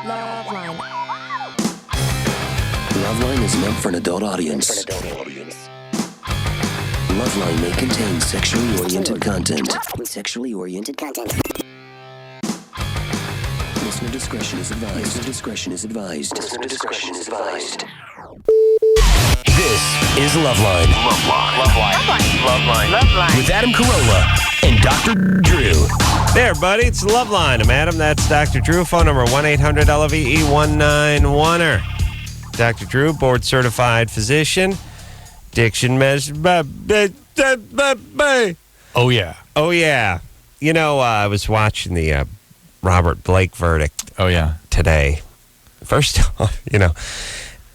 LoveLine. LoveLine is meant for an adult audience. LoveLine may contain sexually oriented content. Listener discretion is advised. This is LoveLine. LoveLine. With Adam Carolla and Dr. Drew. There, buddy. It's LoveLine. I'm Adam. That's Dr. Drew. Phone number 1-800-LOVE-191er. Dr. Drew, board-certified physician. Diction measure. Oh, yeah. Oh, yeah. You know, I was watching the Robert Blake verdict. Oh, yeah. Today. First off, you know,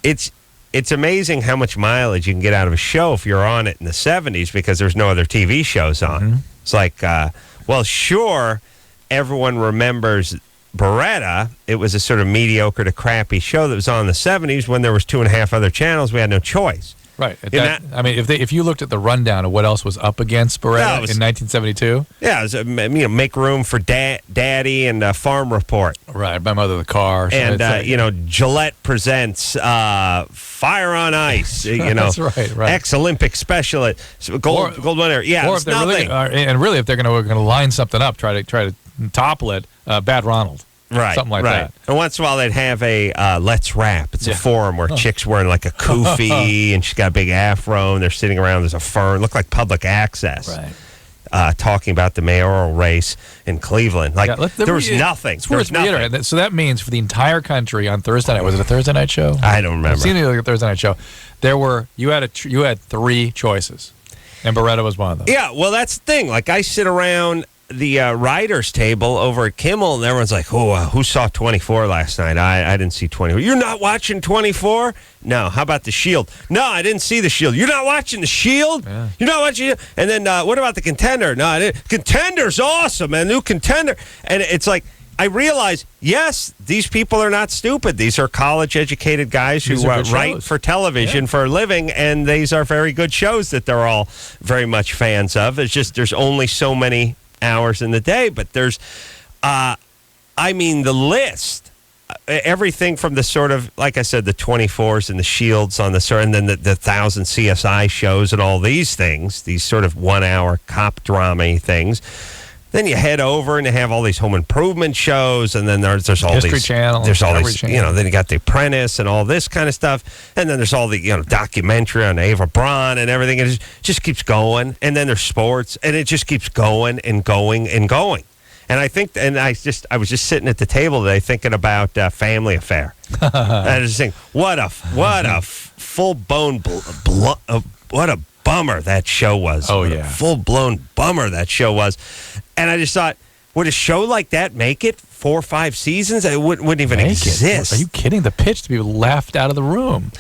it's amazing how much mileage you can get out of a show if you're on it in the 70s because there's no other TV shows on. Mm-hmm. It's like, well, sure, everyone remembers Beretta. It was a sort of mediocre to crappy show that was on in the 70s when there was 2.5 other channels. We had no choice. Right. I mean, if you looked at the rundown of what else was up against Beretta in 1972. Yeah, it was, Make Room for Daddy and Farm Report. Right, My Mother the Car. And, Gillette presents Fire on Ice. That's right. Ex-Olympic specialist, gold winner. Yeah, or it's if they're nothing. If they're going to line something up, try to topple it, Bad Ronald. Right, something like that. And once in a while they'd have a Let's Rap. It's a forum where chicks wearing like a kufi and she's got a big afro and they're sitting around. There's a fern. Look like public access. Right. Talking about the mayoral race in Cleveland. There was nothing. There was nothing. So that means for the entire country on Thursday night, was it a Thursday night show? I don't remember. It seemed like a Thursday night show. You had 3 choices, and Beretta was one of them. Yeah, well, that's the thing. Like, I sit around the writers' table over at Kimmel, and everyone's like, who saw 24 last night? I didn't see 24. You're not watching 24? No. How about The Shield? No, I didn't see The Shield. You're not watching The Shield? Yeah. You're not watching it? And then what about The Contender? No, I didn't. Contender's awesome, man. New Contender. And it's like, I realize, yes, these people are not stupid. These are college-educated guys who write for television for a living, and these are very good shows that they're all very much fans of. It's just there's only so many hours in the day, but there's the list, everything from the sort of, like I said, the 24s and the Shields on the sort, and then the 1,000 CSI shows and all these things, these sort of 1-hour cop drama things. Then you head over and they have all these home improvement shows, and then there's all History these Channel, there's all these Channel. Then you got The Apprentice and all this kind of stuff, and then there's all the documentary on Ava Braun and everything. It just keeps going, and then there's sports, and it just keeps going and going and going. And I think, I was just sitting at the table today thinking about Family Affair. And I was just thinking, what a full blown what a bummer that show was. Oh, what yeah. a full-blown bummer that show was. And I just thought, would a show like that make it 4 or 5 seasons? It wouldn't even exist. Are you kidding? The pitch to be laughed out of the room.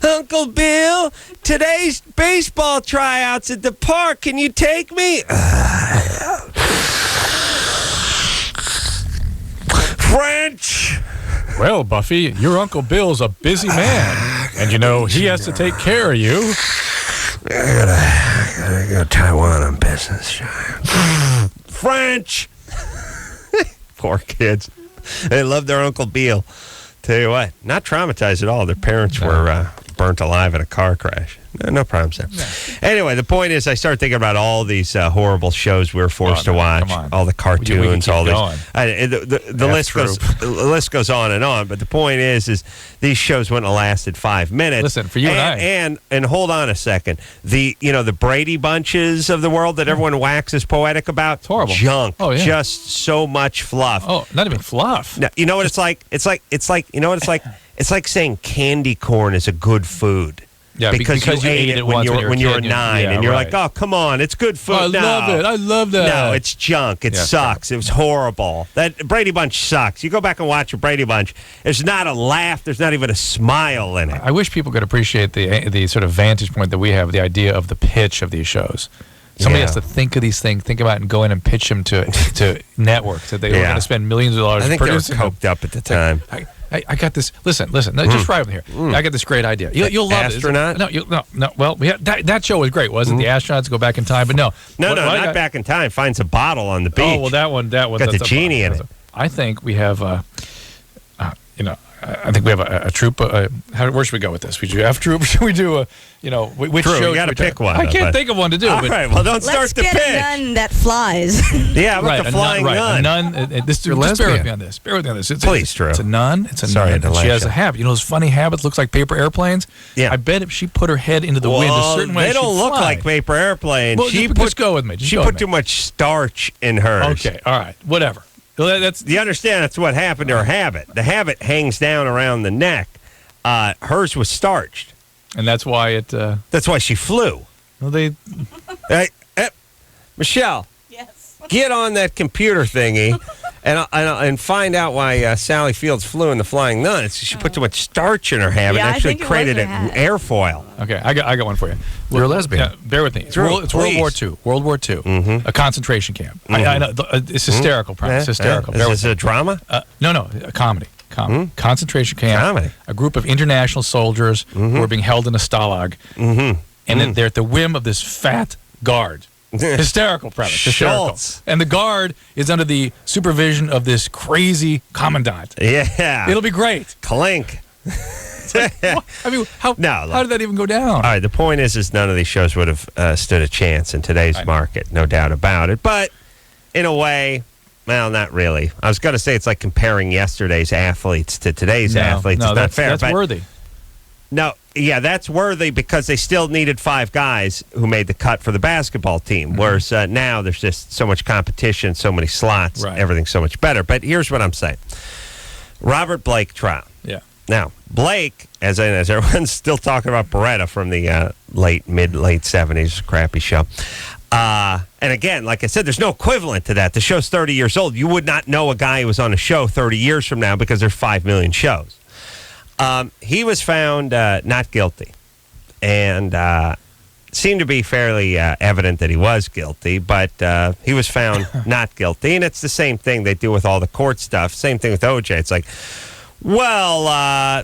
Uncle Bill, today's baseball tryouts at the park. Can you take me? French. Well, Buffy, your Uncle Bill's a busy man. And, he has to take care of you. I gotta go to Taiwan on business. French. Poor kids. They love their Uncle Bill. Tell you what, not traumatized at all. Their parents were burnt alive in a car crash. No problems there. No. Anyway, the point is, I started thinking about all these horrible shows we were forced to watch, all the cartoons, all these. The list goes on and on. But the point is these shows wouldn't have lasted 5 minutes. Listen, for you and hold on a second. The Brady Bunches of the world that everyone waxes poetic about. It's horrible. Junk. Oh, yeah. Just so much fluff. Oh, not even fluff. No, you know what it's like? It's like It's like saying candy corn is a good food. Yeah, because you ate it when you were 9, and you're like, oh, come on, it's good food. I love it. I love that. No, it's junk. It sucks. It was horrible. That Brady Bunch sucks. You go back and watch a Brady Bunch. There's not a laugh. There's not even a smile in it. I wish people could appreciate the sort of vantage point that we have, the idea of the pitch of these shows. Somebody has to think of these things, think about it, and go in and pitch them to networks that they were going to spend millions of dollars producing. I think they were coked up at the time. I got this. Listen. No, just right over here. I got this great idea. You'll love astronaut? it. No. Well, that show was great, wasn't it? The astronauts go back in time, but no. Not back in time. Finds a bottle on the beach. Oh well, that one. Got the genie in it. I think we have I think we have a troop. Where should we go with this? We do F troop. Should we do which True, show? you got to pick one. I can't think of one to do. All right, well, don't start the pitch. Let's get a nun that flies. Yeah, about the flying nun. A nun. Just bear with me on this. Please, Drew. It's a nun. It's a Sorry, nun. And she has a habit. You know those funny habits? Looks like paper airplanes. Yeah. I bet if she put her head into the wind a certain way, they don't look fly. like paper airplanes. Well, just go with me. She put too much starch in hers. Okay, all right, whatever. Well, you understand that's what happened to her habit. The habit hangs down around the neck. Hers was starched. And that's why it... That's why she flew. Well, Michelle. Yes. Get on that computer thingy and find out why Sally Fields flew in the Flying Nun. She put too much starch in her habit and actually created an airfoil. Okay, I got one for you. You're a lesbian. Yeah, bear with me. It's World War II. World War II. Mm-hmm. A concentration camp. Mm-hmm. I know. It's hysterical premise. Hysterical. Is this a drama? No, a comedy. Concentration camp. Comedy. A group of international soldiers who are being held in a stalag. And then they're at the whim of this fat guard. Hysterical premise. Hysterical. Schultz. And the guard is under the supervision of this crazy commandant. Yeah. It'll be great. Clink. I mean, how did that even go down? All right, the point is none of these shows would have stood a chance in today's market, no doubt about it. But in a way, well, not really. I was going to say it's like comparing yesterday's athletes to today's athletes. No, it's not fair. That's worthy. No, yeah, that's worthy because they still needed 5 guys who made the cut for the basketball team. Whereas now there's just so much competition, so many slots, everything's so much better. But here's what I'm saying. Robert Blake trial. Yeah. Now, Blake, as everyone's still talking about Beretta from the late 70s, crappy show. And again, like I said, there's no equivalent to that. The show's 30 years old. You would not know a guy who was on a show 30 years from now because there's 5 million shows. He was found not guilty and seemed to be fairly evident that he was guilty, but he was found not guilty. And it's the same thing they do with all the court stuff. Same thing with OJ. It's like, well,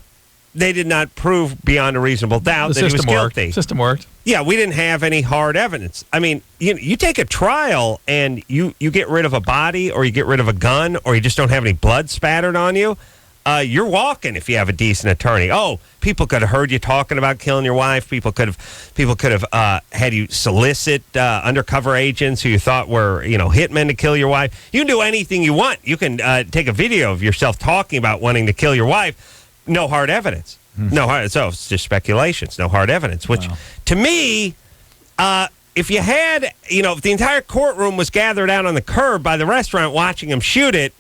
they did not prove beyond a reasonable doubt that he was guilty. The system worked. Yeah, we didn't have any hard evidence. I mean, you take a trial and you get rid of a body or you get rid of a gun or you just don't have any blood spattered on you. You're walking if you have a decent attorney. Oh, people could have heard you talking about killing your wife. People could have had you solicit undercover agents who you thought were hitmen to kill your wife. You can do anything you want. You can take a video of yourself talking about wanting to kill your wife. No hard evidence. No hard. So it's just speculations. No hard evidence. Which to me, if you had if the entire courtroom was gathered out on the curb by the restaurant watching him shoot it.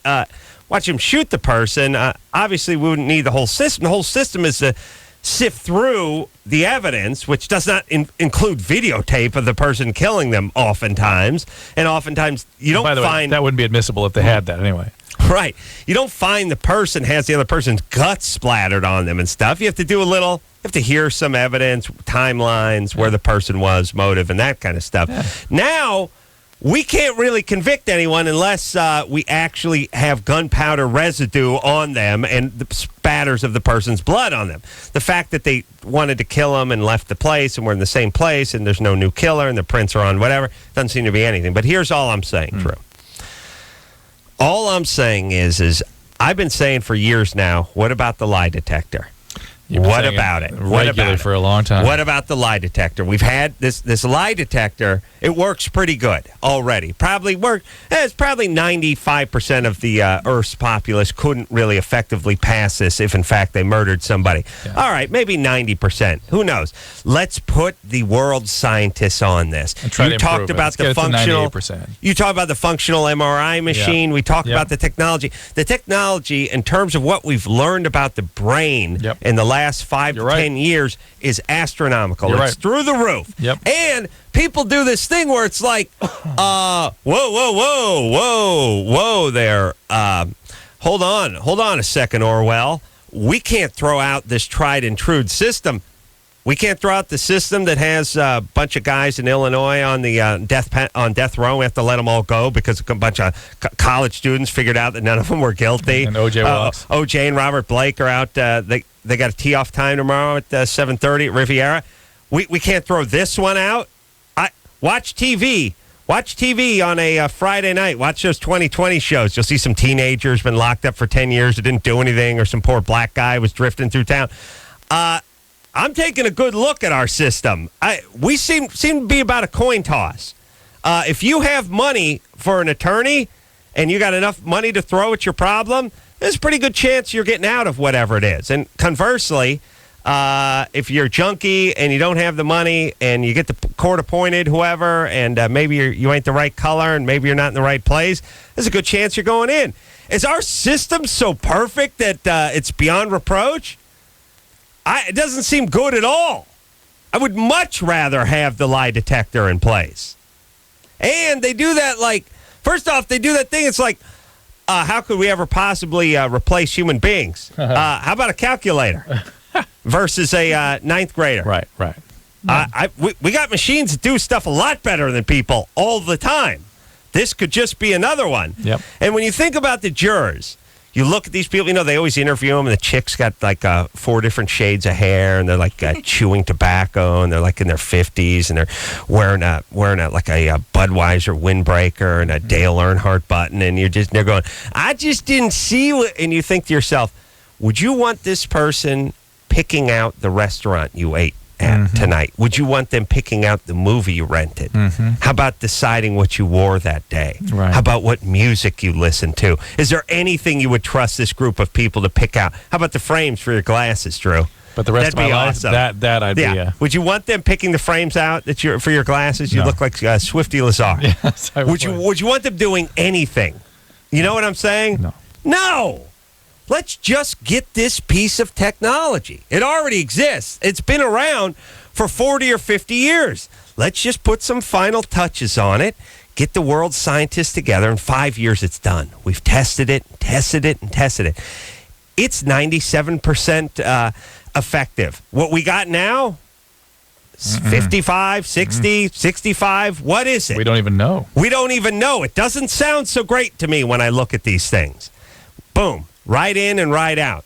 Watch him shoot the person. Obviously, we wouldn't need the whole system. The whole system is to sift through the evidence, which does not include videotape of the person killing them oftentimes. And oftentimes, you don't find... By the way, that wouldn't be admissible if they had that anyway. Right. You don't find the person has the other person's guts splattered on them and stuff. You have to do you have to hear some evidence, timelines, where the person was, motive, and that kind of stuff. Yeah. Now... we can't really convict anyone unless we actually have gunpowder residue on them and the spatters of the person's blood on them. The fact that they wanted to kill him and left the place and we're in the same place and there's no new killer and the prints are on whatever, doesn't seem to be anything. But here's all I'm saying, Drew. All I'm saying is I've been saying for years now, what about the lie detector? What about it? Regularly for a long time. What about the lie detector? We've had this lie detector. It works pretty good already. It's probably 95% of the Earth's populace couldn't really effectively pass this if, in fact, they murdered somebody. Yeah. All right, maybe 90%. Who knows? Let's put the world's scientists on this. And try to improve about it. The functional. 98%. You talk about the functional MRI machine. Yeah. We talked about the technology. The technology, in terms of what we've learned about the brain in the last 5 to 10 years, is astronomical. It's through the roof. Yep. And people do this thing where it's like, whoa there. Hold on a second, Orwell. We can't throw out this tried and true system. We can't throw out the system that has a bunch of guys in Illinois on the death row. We have to let them all go because a bunch of college students figured out that none of them were guilty. And OJ walks. OJ and Robert Blake are out. They got a tee-off time tomorrow at 7:30 at Riviera. We can't throw this one out. Watch TV. Watch TV on a Friday night. Watch those 2020 shows. You'll see some teenagers been locked up for 10 years that didn't do anything, or some poor black guy was drifting through town. I'm taking a good look at our system. We seem to be about a coin toss. If you have money for an attorney and you got enough money to throw at your problem, there's a pretty good chance you're getting out of whatever it is. And conversely, if you're junky and you don't have the money and you get the court appointed, whoever, and maybe you ain't the right color and maybe you're not in the right place, there's a good chance you're going in. Is our system so perfect that it's beyond reproach? It doesn't seem good at all. I would much rather have the lie detector in place. And they do that first off, they do that thing. It's like, how could we ever possibly replace human beings? How about a calculator versus a ninth grader? Right. We got machines that do stuff a lot better than people all the time. This could just be another one. Yep. And when you think about the jurors, you look at these people, they always interview them, and the chick's got 4 different shades of hair, and they're chewing tobacco, and they're in their 50s, and they're wearing a Budweiser windbreaker and a Dale Earnhardt button, and they're going, I just didn't see what, and you think to yourself, would you want this person picking out the restaurant you ate at tonight? Would you want them picking out the movie you rented? How about deciding what you wore that day? Right. How about what music you listened to? Is there anything you would trust this group of people to pick out? How about the frames for your glasses, Drew? But the rest That'd of my life, awesome. that I'd be. Would you want them picking the frames out for your glasses? You No. look like Swifty Lazar. Yes, I Would you want them doing anything? You know what I'm saying? No. No. Let's just get this piece of technology. It already exists. It's been around for 40 or 50 years. Let's just put some final touches on it, get the world's scientists together. In 5 years, it's done. We've tested it. It's 97% effective. What we got now, 55, 60, 65. What is it? We don't even know. We don't even know. It doesn't sound so great to me when I look at these things. Boom. Right in and right out.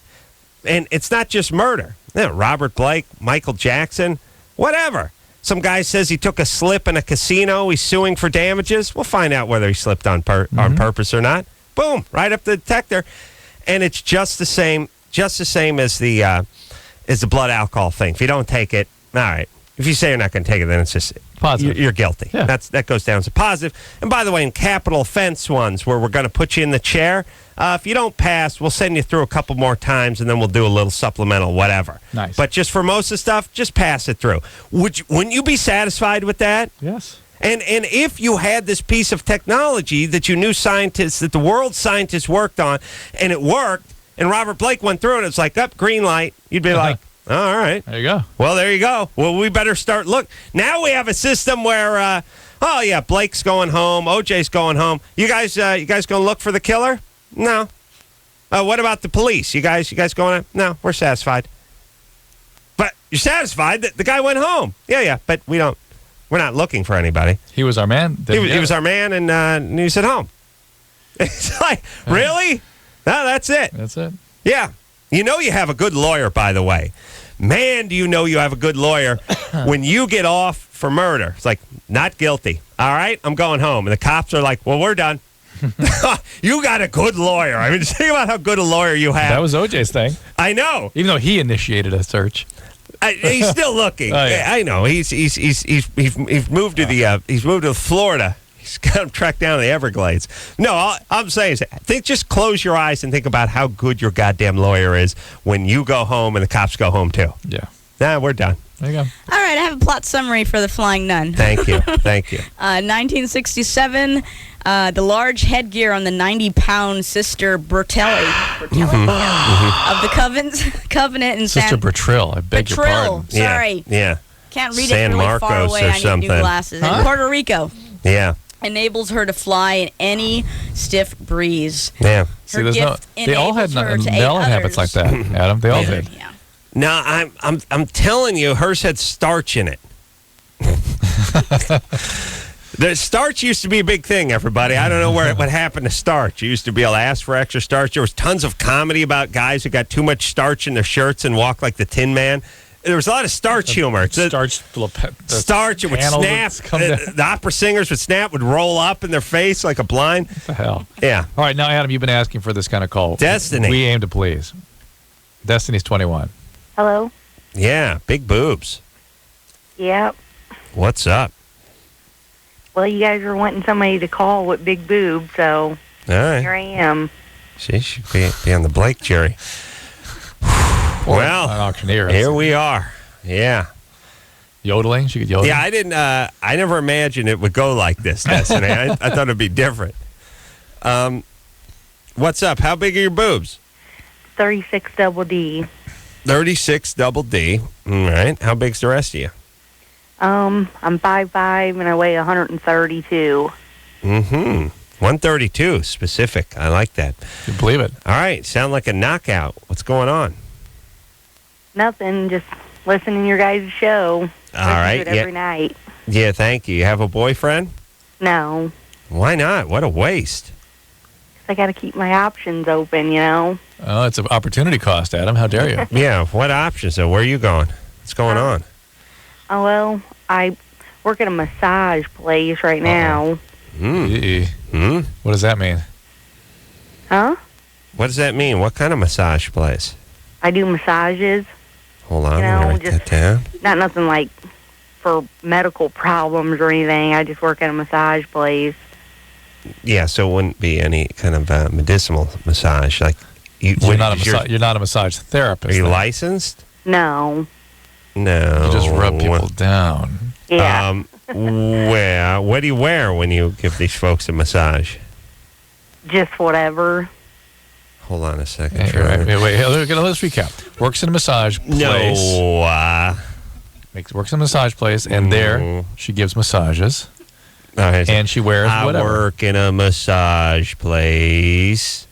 And it's not just murder. Robert Blake, Michael Jackson, whatever. Some guy says he took a slip in a casino. He's suing for damages. We'll find out whether he slipped on purpose or not. Boom. Right up the detector. And it's just the same as the blood alcohol thing. If you don't take it, all right. If you say you're not going to take it, then it's just positive. You're guilty. Yeah. That goes down as a positive. And by the way, in capital offense ones where we're going to put you in the chair, if you don't pass, we'll send you through a couple more times, and then we'll do a little supplemental whatever. Nice. But just for most of the stuff, just pass it through. Wouldn't you be satisfied with that? Yes. And if you had this piece of technology that you knew that the world scientists worked on, and it worked, and Robert Blake went through it, it's like, green light, you'd be like, oh, all right. There you go. Well, there you go. Well, we better start look. Now we have a system where, Blake's going home, OJ's going home. You guys going to look for the killer? No. What about the police? You guys going on? No, we're satisfied. But you're satisfied that the guy went home. Yeah, but we're not looking for anybody. He was our man. He was our man, and he's at home. It's like, really? No, that's it. That's it. Yeah. You have a good lawyer, by the way. Man, do you know you have a good lawyer when you get off for murder. It's like, not guilty. All right, I'm going home. And the cops are like, well, we're done. You got a good lawyer. I mean, just think about how good a lawyer you have. That was OJ's thing. I know. Even though he initiated a search. He's still looking. Oh, yeah. I know. He's moved to Florida. He's got him tracked down in the Everglades. No, I'm saying is, just close your eyes and think about how good your goddamn lawyer is when you go home and the cops go home too. Yeah. Nah, we're done. There you go. All right, I have a plot summary for The Flying Nun. Thank you. Thank you. 1967, the large headgear on the 90-pound Sister Bertelli of the Covenant in Sister Bertrill, I beg your pardon. Sorry. Yeah. Can't read San it really Marcos far away. or I need something. new glasses. In Puerto Rico. Yeah. Enables her to fly in any stiff breeze. Yeah. See, they all had habits like that, Adam. They all did. Yeah. No, I'm telling you, hers had starch in it. The starch used to be a big thing, everybody. I don't know what happened to starch. You used to be able to ask for extra starch. There was tons of comedy about guys who got too much starch in their shirts and walked like the Tin Man. There was a lot of starch humor. Starch Starch. It would panel snap. that's come down. The opera singers would snap, would roll up in their face like a blind. What the hell? Yeah. All right, now, Adam, you've been asking for this kind of call. Destiny. We aim to please. Destiny's 21. Hello? Yeah. Big boobs. Yep. What's up? Well, you guys were wanting somebody to call with big boobs, so All right. here I am. She should be on the Blake jury. Well, An auctioneer. here we are. Yeah. Yodeling? She could yodel? Yeah, I never imagined it would go like this, Destiny. I thought it'd be different. What's up? How big are your boobs? 36 double D. 36 double D. All right. How big's the rest of you? I'm 5'5", and I weigh 132. 132, specific. I like that. You believe it. All right. Sound like a knockout. What's going on? Nothing, just listening to your guys' show. All right. Listen to it every night. Yeah, thank you. You have a boyfriend? No. Why not? What a waste. I got to keep my options open, you know? Oh, it's an opportunity cost, Adam. How dare you? Yeah, what options, though? Where are you going? What's going on? Oh, well, I work at a massage place right now. What does that mean? Huh? What does that mean? What kind of massage place? I do massages. Hold on, You I'm know, going to write just- that down. Not nothing like for medical problems or anything. I just work at a massage place. Yeah, so it wouldn't be any kind of medicinal massage. Like You're not a massage Are therapist. you then. licensed? No. No. You just rub people down. Yeah. What do you wear when you give these folks a massage? Just whatever. Hold on a second. Hey, Trevor. wait, let's recap. Works in a massage place. No. Works in a massage place, and there she gives massages, and she wears I whatever. work in a massage place.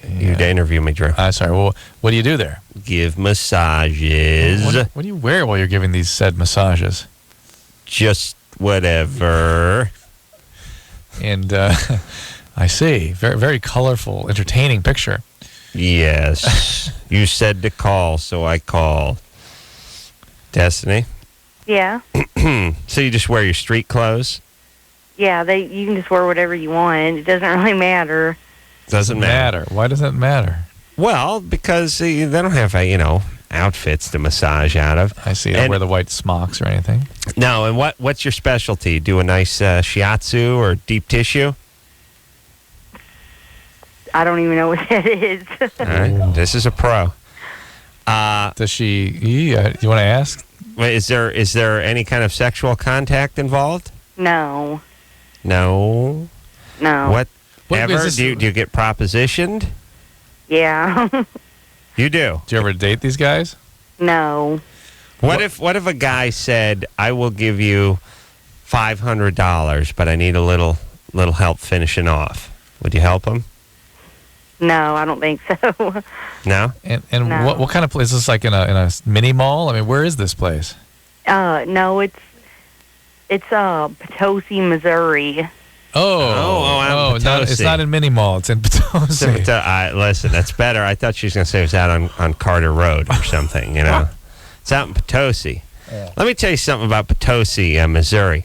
You need to interview me, Drew. Sorry. Well, what do you do there? Give massages. What do you wear while you're giving these said massages? Just whatever. And I see. Very, very colorful, entertaining picture. Yes. You said to call, so I called. Destiny? Yeah. So you just wear your street clothes? Yeah, you can just wear whatever you want. It doesn't really matter. Doesn't matter. Why does that matter? Well, because they don't have, outfits to massage out of. I see. Don't wear the white smocks or anything. No, and what's your specialty? Do a nice shiatsu or deep tissue? I don't even know what that is. All right. This is a pro. Does she? You want to ask? Wait, is there any kind of sexual contact involved? No. No. No. What? What Ever? is this- Do you get propositioned? Yeah. You do. Do you ever date these guys? No. What if a guy said, "I will give you $500, but I need a little help finishing off"? Would you help him? No, I don't think so. No. And No. what kind of place is this? Like in a mini mall? I mean, where is this place? No, it's Potosi, Missouri. Out in no, it's Potosi. not in mini mall. It's in Potosi. Listen, that's better. I thought she was going to say it was out on Carter Road or something, It's out in Potosi. Yeah. Let me tell you something about Potosi, Missouri.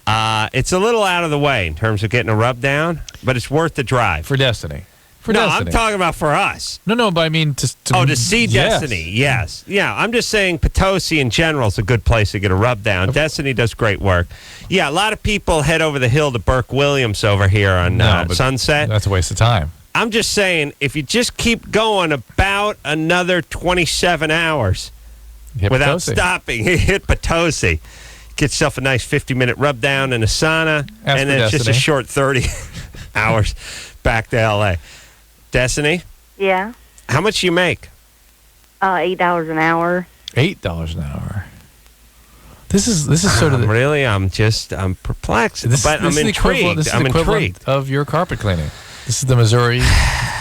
It's a little out of the way in terms of getting a rub down, but it's worth the drive. For Destiny. No, Destiny. I'm talking about for us. No, but I mean to see yes. Destiny, yes. Yeah, I'm just saying Potosi in general is a good place to get a rub down. Destiny does great work. Yeah, a lot of people head over the hill to Burke Williams over here on but Sunset. That's a waste of time. I'm just saying, if you just keep going about another 27 hours Hit without Potosi. stopping, hit Potosi. Get yourself a nice 50-minute rub down in a sauna, Ask and for then it's just a Destiny. short 30 hours back to L.A. Destiny, Yeah. how much do you make? $8 an hour. $8 an hour. This is sort of I'm perplexed, but I'm is the equivalent- intrigued. This is I'm the equivalent intrigued. of your carpet cleaning. This is the Missouri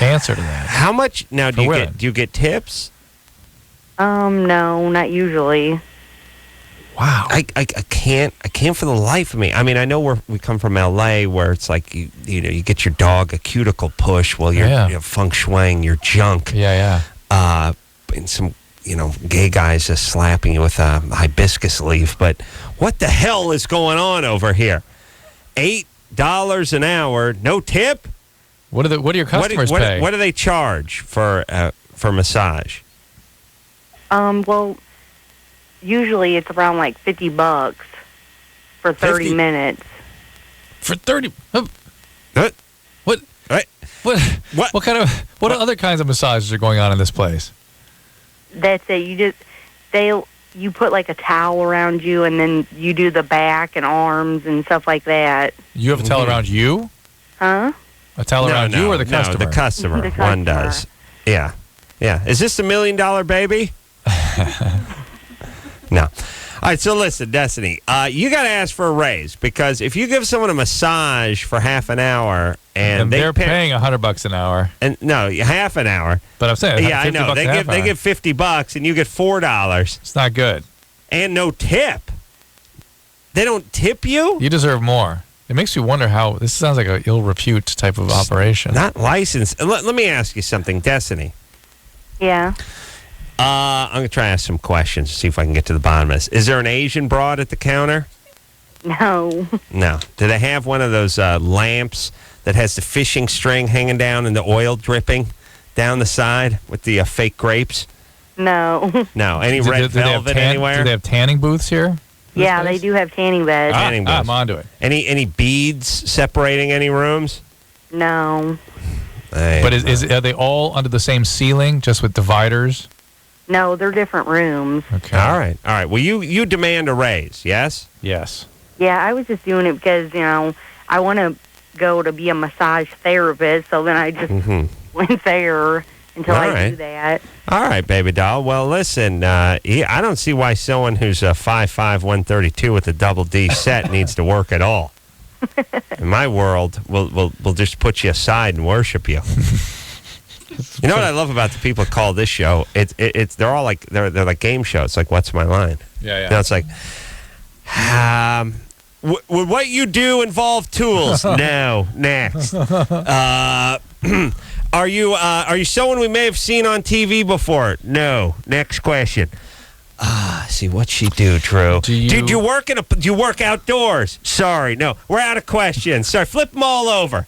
answer to that. How much now do For you women. get? Do you get tips? No, not usually. Wow. I can't for the life of me. I mean, I know we come from L.A. where it's like you get your dog a cuticle push while you're Yeah. feng shuiing your junk. Yeah. In some gay guys just slapping you with a hibiscus leaf. But what the hell is going on over here? $8 an hour, no tip. What do your customers pay? What do they charge for massage? Well, usually it's around like $50 for 30 50? minutes. For 30? What? What? Right. What other kinds of massages are going on in this place? That's it. You put like a towel around you, and then you do the back and arms and stuff like that. You have a towel around you? Huh? A towel around you or the customer? No, the customer. The customer. One does. Yeah. Is this the $1 million baby? No. All right, so listen, Destiny, you got to ask for a raise, because if you give someone a massage for half an hour and they're paying $100 an hour, and no, half an hour. But I'm saying, I know they give $50 and you get $4. It's not good. And no tip. They don't tip you. You deserve more. It makes you wonder how this sounds like an ill repute type of operation. Not licensed. Let me ask you something, Destiny. Yeah. I'm going to try to ask some questions to see if I can get to the bottom of this. Is there an Asian broad at the counter? No. No. Do they have one of those lamps that has the fishing string hanging down and the oil dripping down the side with the fake grapes? No. No. Any red velvet anywhere? Do they have tanning booths here? Yeah, they do have tanning beds. Tanning booths. I'm onto it. Any beads separating any rooms? No. But are they all under the same ceiling, just with dividers? No, they're different rooms. Okay. All right. Well, you demand a raise, yes? Yes. Yeah, I was just doing it because, I want to go to be a massage therapist, so then I just went there until I do that. All right, baby doll. Well, listen, I don't see why someone who's 5'5", 132 with a double D set needs to work at all. In my world, we'll just put you aside and worship you. You know what I love about the people that call this show? They're all like they're like game shows. It's like, what's my line? Yeah. It's like, would what you do involve tools? No. Next. Are you someone we may have seen on TV before? No. Next question. See what she do, Drew. Do you work outdoors? Sorry, no. We're out of questions. Sorry, flip them all over.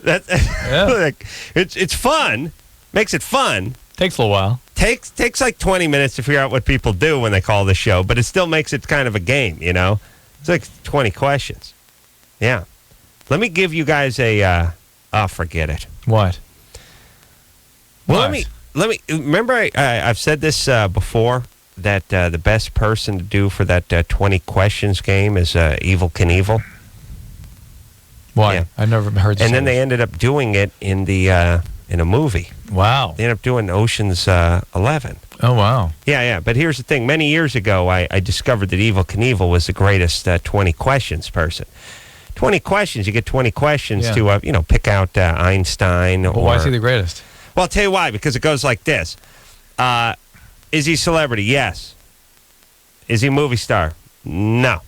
It's fun. Makes it fun. Takes a little while. Takes like 20 minutes to figure out what people do when they call the show, but it still makes it kind of a game, It's like 20 questions. Yeah. Let me give you guys forget it. What? Well, let me remember I've said this before, that the best person to do for that 20 questions game is Evel Knievel. Why? Yeah. I never heard this. And then they ended up doing it in a movie. Wow. They ended up doing Ocean's 11. Oh, wow. Yeah. But here's the thing. Many years ago, I discovered that Evel Knievel was the greatest 20 questions person. 20 questions. You get 20 questions to, pick out Einstein. Well, why is he the greatest? Well, I'll tell you why. Because it goes like this. Is he a celebrity? Yes. Is he a movie star? No.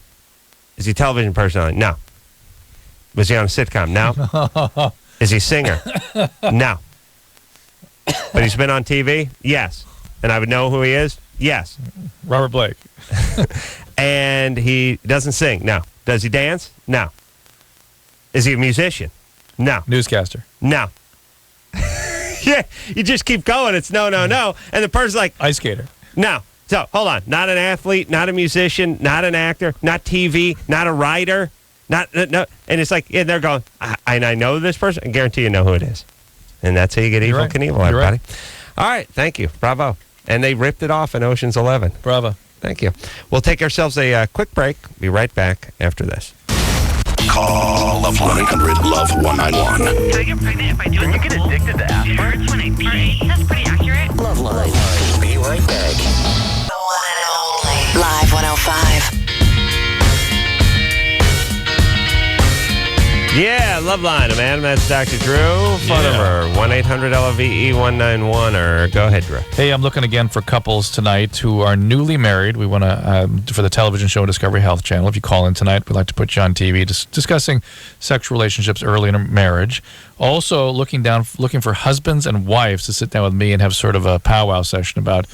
Is he a television personality? No. Was he on a sitcom? No. Is he a singer? No. But he's been on TV? Yes. And I would know who he is? Yes. Robert Blake. And he doesn't sing? No. Does he dance? No. Is he a musician? No. Newscaster. No. Yeah, you just keep going. It's no. And the person's like... Ice skater. No. So, hold on. Not an athlete, not a musician, not an actor, not TV, not a writer, no. And it's like, they're going, I know this person. I guarantee you know who it is. And that's how you get Evel Knievel, everybody. Right. All right. Thank you. Bravo. And they ripped it off in Ocean's 11. Bravo. Thank you. We'll take ourselves a quick break. Be right back after this. Call Love 1-800-LOVE-191. Can I get pregnant if I do it? You get addicted to aspirin? Sure, it's when I pee. That's pretty accurate. LoveLine. Be right back. The one and only. Live 105. Yeah, LoveLine, man. That's Dr. Drew. Phone number 1-800-LOVE-191. Or go ahead, Drew. Hey, I'm looking again for couples tonight who are newly married. We want to, for the television show Discovery Health Channel, if you call in tonight, we'd like to put you on TV discussing sexual relationships early in a marriage. Also, looking for husbands and wives to sit down with me and have sort of a powwow session about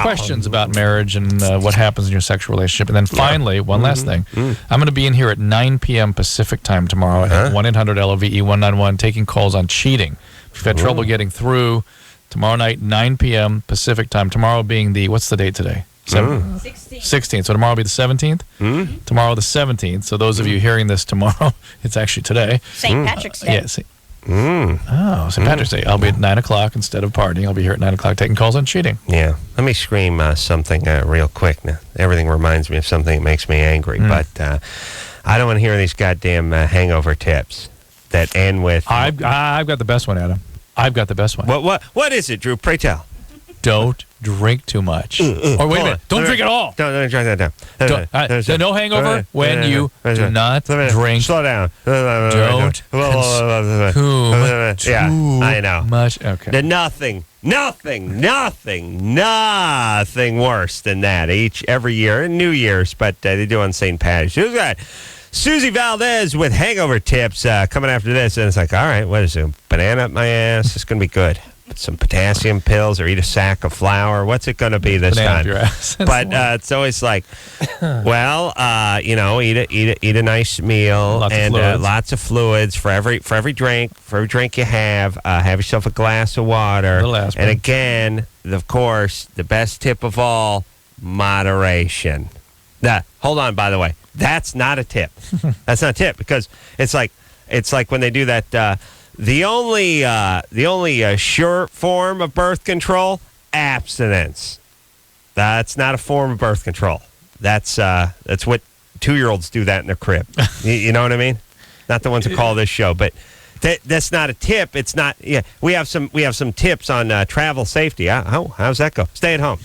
questions about marriage and what happens in your sexual relationship. And then finally, one last thing. I'm going to be in here at 9 p.m. Pacific time tomorrow at 1-800-LOVE-191 taking calls on cheating. If you've had trouble getting through, tomorrow night, 9 p.m. Pacific time. Tomorrow being what's the date today? 16th. So tomorrow will be the 17th? Tomorrow the 17th. So those of you hearing this tomorrow, it's actually today. St. Patrick's Day. Yeah, Oh, St. Patrick's Day. I'll be at 9 o'clock instead of partying. I'll be here at 9 o'clock taking calls on cheating. Yeah. Let me scream something real quick. Now, everything reminds me of something that makes me angry, but I don't want to hear these goddamn hangover tips that end with... I've got the best one, Adam. I've got the best one. What is it, Drew? Pray tell. Don't drink too much. Or wait a minute. Don't drink at all. Don't drink that down. So no hangover when you do not drink. Slow down. Don't too Yeah, I know. much. Okay. Nothing worse than that every year, and New Year's, but they do on St. Patrick's. Who's got Susie Valdez with hangover tips coming after this, and it's like, all right, what is it? Banana up my ass? It's going to be good. Put some potassium pills or eat a sack of flour. What's it going to be this Banana time? up your ass. But it's always like, well, eat a nice meal and lots of fluids for every drink. For every drink you have yourself a glass of water. And again, of course, the best tip of all, moderation. Hold on, by the way, that's not a tip. That's not a tip because it's like when they do that. The only sure form of birth control, abstinence. That's not a form of birth control. That's what 2-year-olds do that in their crib. You know what I mean? Not the ones who call this show, but that's not a tip. It's not. Yeah, we have some tips on travel safety. How's that go? Stay at home.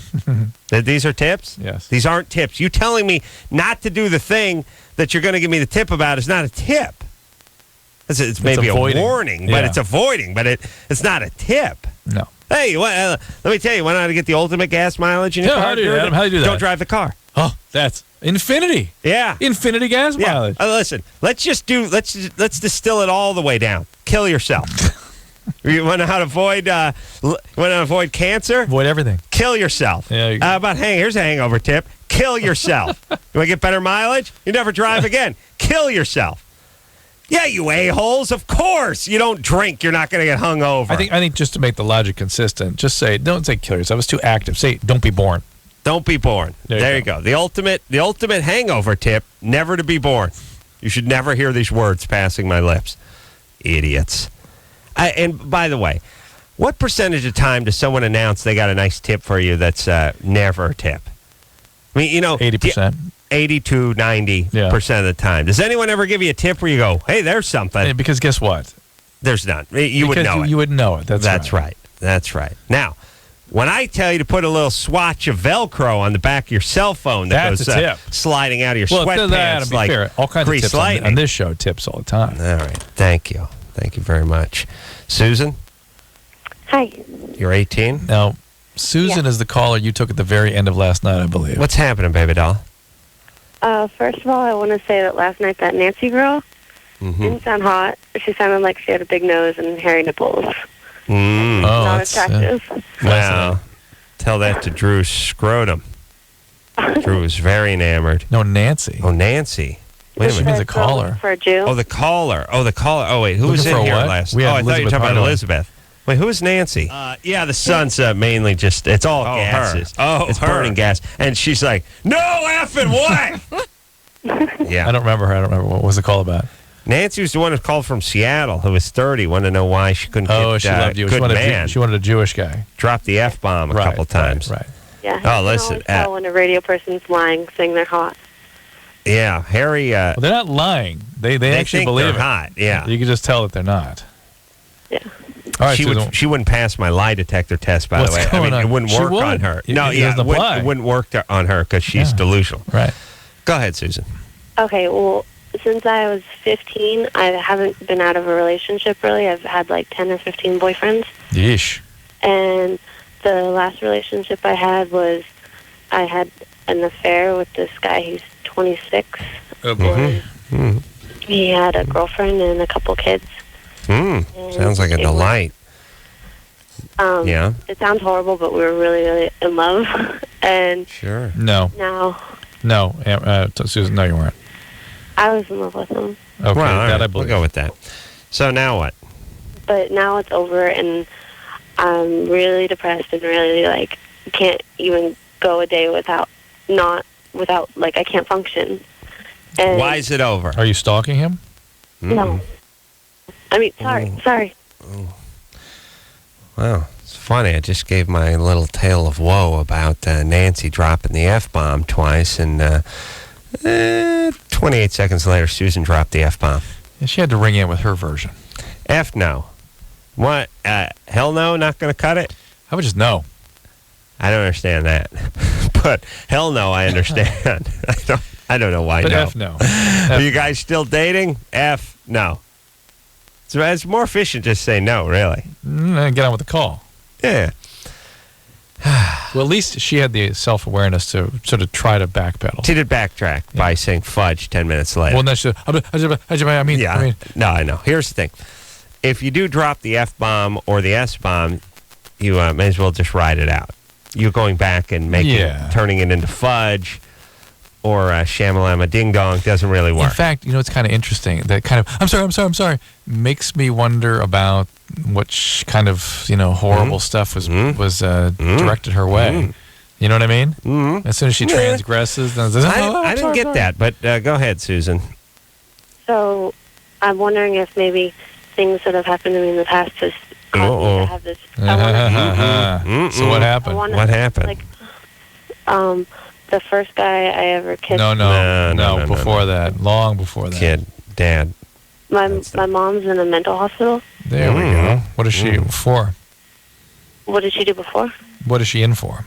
These are tips. Yes. These aren't tips. You telling me not to do the thing that you're going to give me the tip about is not a tip. It's maybe avoiding. A warning, but it's avoiding. But it's not a tip. No. Hey, let me tell you, why not to get the ultimate gas mileage in your car? How do you do that? Don't drive the car. Oh, that's Infinity. Yeah. Infinity gas mileage. Listen, let's distill it all the way down. Kill yourself. You want to avoid cancer? Avoid everything. Kill yourself. Yeah. Here's a hangover tip. Kill yourself. You want to get better mileage? You never drive again. Kill yourself. Yeah, you a-holes. Of course. You don't drink. You're not going to get hung over. I think just to make the logic consistent, just don't say kill yourself. It's too active. Say don't be born. Don't be born. There you go. The ultimate hangover tip, never to be born. You should never hear these words passing my lips. Idiots. And by the way, what percentage of time does someone announce they got a nice tip for you that's never a tip? I mean, 80%. 80 to 90% of the time. Does anyone ever give you a tip where you go, hey, there's something? Yeah, because guess what? There's none. You would know it. You would know it. That's right. That's right. Now, when I tell you to put a little swatch of Velcro on the back of your cell phone that goes sliding out of your sweatpants like fair. All kinds of tips on this show, tips all the time. All right. Thank you. Thank you very much. Susan? Hi. You're 18? Now, Susan is the caller you took at the very end of last night, I believe. What's happening, baby doll? First of all, I want to say that last night that Nancy girl didn't sound hot. She sounded like she had a big nose and hairy nipples. Not attractive. Wow. Tell that to Drew Scrotum. Drew was very enamored. No, Nancy. Oh, Nancy. Wait a minute. She means a caller. For a Jew. Oh, the caller. Oh, wait. Who was in here last? I thought you were talking about Elizabeth. Wait, who is Nancy? Yeah, the sun's mainly just, it's all gases. It's burning gas. And she's like, no effing what? Yeah. I don't remember her. What was the call about? Nancy was the one who called from Seattle who was 30, wanted to know why she couldn't get she loved you. Good man. She wanted a Jewish guy. Dropped the F-bomb a couple times. Right. Yeah. Oh, listen. You can always tell when a radio person's lying, saying they're hot. Yeah, Harry. Well, they're not lying. They actually think believe they're hot. Yeah. You can just tell that they're not. Yeah. All right, she wouldn't pass my lie detector test, by the way. Going on? It wouldn't work on her. It wouldn't work on her because she's delusional. Right. Go ahead, Susan. Okay, well, since I was 15, I haven't been out of a relationship, really. I've had like 10 or 15 boyfriends. Yeesh. And the last relationship I had was, I had an affair with this guy. He's 26. Oh, boy. He had a girlfriend and a couple kids. Sounds like a delight. Yeah. It sounds horrible, but we were really, really in love. And Sure. No. now No. Susan, no, you weren't. I was in love with him. Okay, Well, all that right, I believe. we'll go with that. So now what? But now it's over, and I'm really depressed and really, like, can't even go a day without, like, I can't function. And Why is it over? Are you stalking him? No. I mean, sorry. Wow, it's funny. I just gave my little tale of woe about Nancy dropping the F-bomb twice, and 28 seconds later, Susan dropped the F-bomb. Yeah, she had to ring in with her version. F no. What? Hell no, not going to cut it? How about just no? I don't understand that. But hell no, I understand. I don't know why But no. F no. Are you guys still dating? F no. So it's more efficient just say no, really. Get on with the call. Yeah. Well, at least she had the self-awareness to sort of try to backpedal. She did backtrack by saying fudge 10 minutes later. Well, then she I mean, No, I know. Here's the thing. If you do drop the F-bomb or the S-bomb, you may as well just ride it out. You're going back and turning it into fudge or shamalama ding dong doesn't really work. in fact, it's kind of interesting. That kind of, I'm sorry, makes me wonder about what kind of, horrible stuff was directed her way. You know what I mean? As soon as she transgresses, then I didn't get that, but go ahead, Susan. So I'm wondering if maybe things that have happened to me in the past has caused me to have this. So what happened? What happened? Like, the first guy I ever kissed. No, before that. Long before that. Kid, dad. My mom's in a mental hospital. There we go. What is she for? What did she do before? What is she in for?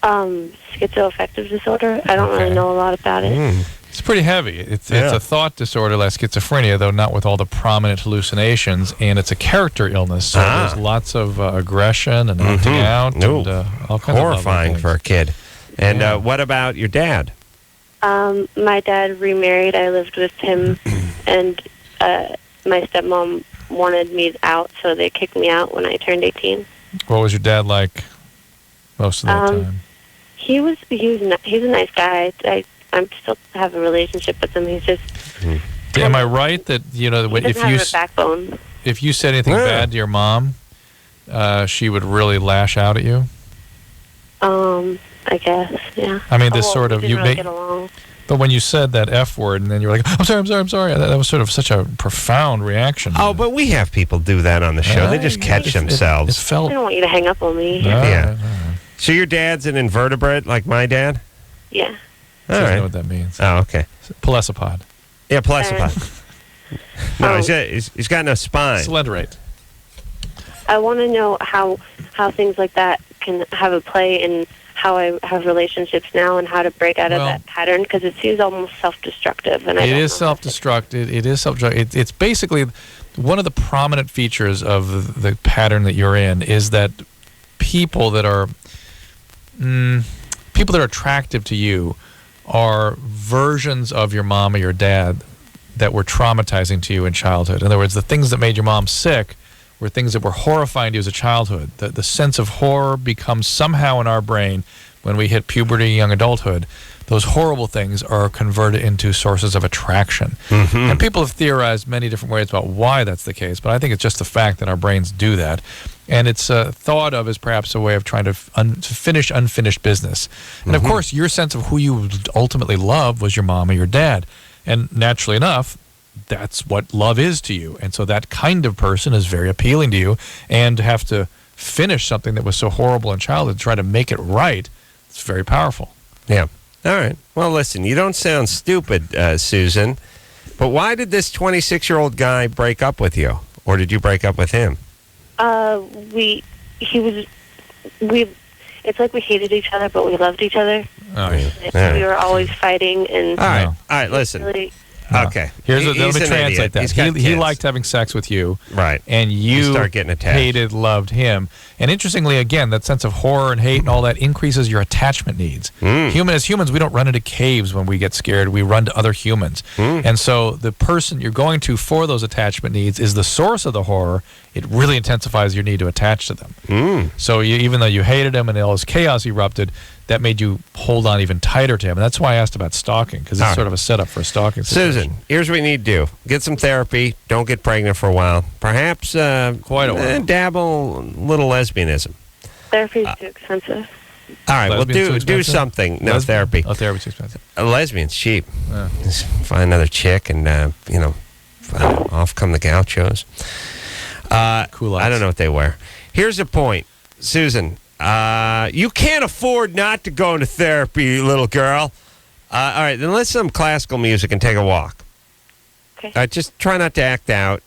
Schizoaffective disorder. I don't really know a lot about it. It's pretty heavy. It's a thought disorder like schizophrenia, though not with all the prominent hallucinations, and it's a character illness. So there's lots of aggression and acting out, and all kinds horrifying of for a kid. And what about your dad? My dad remarried. I lived with him, and my stepmom wanted me out, so they kicked me out when I turned 18. What was your dad like most of the time? He's a nice guy. I still have a relationship with him. He's just. Am I right that he doesn't have a backbone. If you said anything bad to your mom, she would really lash out at you? I guess, yeah. I mean, this sort of we didn't really get along. But when you said that F word, and then you were like, I'm sorry. That was sort of such a profound reaction. Oh, but we have people do that on the show. They just catch themselves. It felt. I don't want you to hang up on me. Yeah. So your dad's an invertebrate like my dad? Yeah. She doesn't know what that means. Oh, okay. Pelesipod. Yeah, pelesipod. No, he's got no spine. Slenderate. I want to know how things like that can have a play in how I have relationships now and how to break out of that pattern, because it seems almost self-destructive. And it is self-destructive. It is self-destructive. It's basically one of the prominent features of the pattern that you're in is that people that are attractive to you are versions of your mom or your dad that were traumatizing to you in childhood. In other words, the things that made your mom sick were things that were horrifying to you as a childhood. The sense of horror becomes somehow in our brain when we hit puberty, young adulthood. Those horrible things are converted into sources of attraction. And people have theorized many different ways about why that's the case, but I think it's just the fact that our brains do that. And it's thought of as perhaps a way of trying to finish unfinished business. And of course, your sense of who you ultimately loved was your mom or your dad. And naturally enough, that's what love is to you. And so that kind of person is very appealing to you. And to have to finish something that was so horrible in childhood, try to make it right, it's very powerful. Yeah. All right. Well, listen, you don't sound stupid, Susan. But why did this 26-year-old guy break up with you? Or did you break up with him? It's like we hated each other, but we loved each other. Oh, yeah. We were always fighting. And all right, listen. Really, No. Okay. Let me He's an translate idiot. that. He's got He kids. liked having sex with you. Right. And you start getting attached. hated, loved him. And interestingly, again, that sense of horror and hate and all that increases your attachment needs. As humans, we don't run into caves when we get scared. We run to other humans. And so the person you're going to for those attachment needs is the source of the horror. It really intensifies your need to attach to them. So even though you hated him and all this chaos erupted, that made you hold on even tighter to him. And that's why I asked about stalking, because it's sort of a setup for a stalking situation. Susan, here's what you need to do. Get some therapy. Don't get pregnant for a while. Perhaps Quite a while. dabble a little lesbianism. Therapy's too expensive. All right, well, Lesbian's too do expensive? something. No, Lesbian? therapy. Oh, therapy's too expensive. A lesbian's cheap. Yeah. Just find another chick and, off come the gauchos. Culottes. I don't know what they wear. Here's the point. Susan, you can't afford not to go into therapy, little girl. All right, then listen to some classical music and take a walk. Okay. Just try not to act out.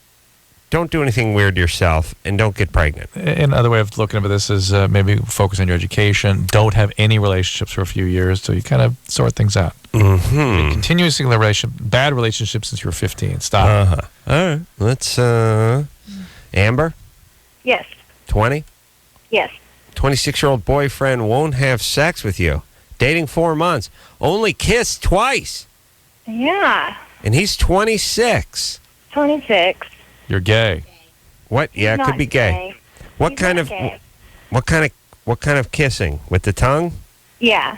Don't do anything weird to yourself, and don't get pregnant. Another way of looking at this is maybe focus on your education. Don't have any relationships for a few years till you kind of sort things out. Continuously bad relationships since you were 15. Stop. All right, let's, Amber, Yes. 20? Yes. 26-year-old boyfriend won't have sex with you. Dating 4 months. Only kissed twice. Yeah. And he's 26. 26. You're gay. What? Yeah, it Not could be gay. What He's kind not of gay. what kind of kissing? With the tongue? Yeah.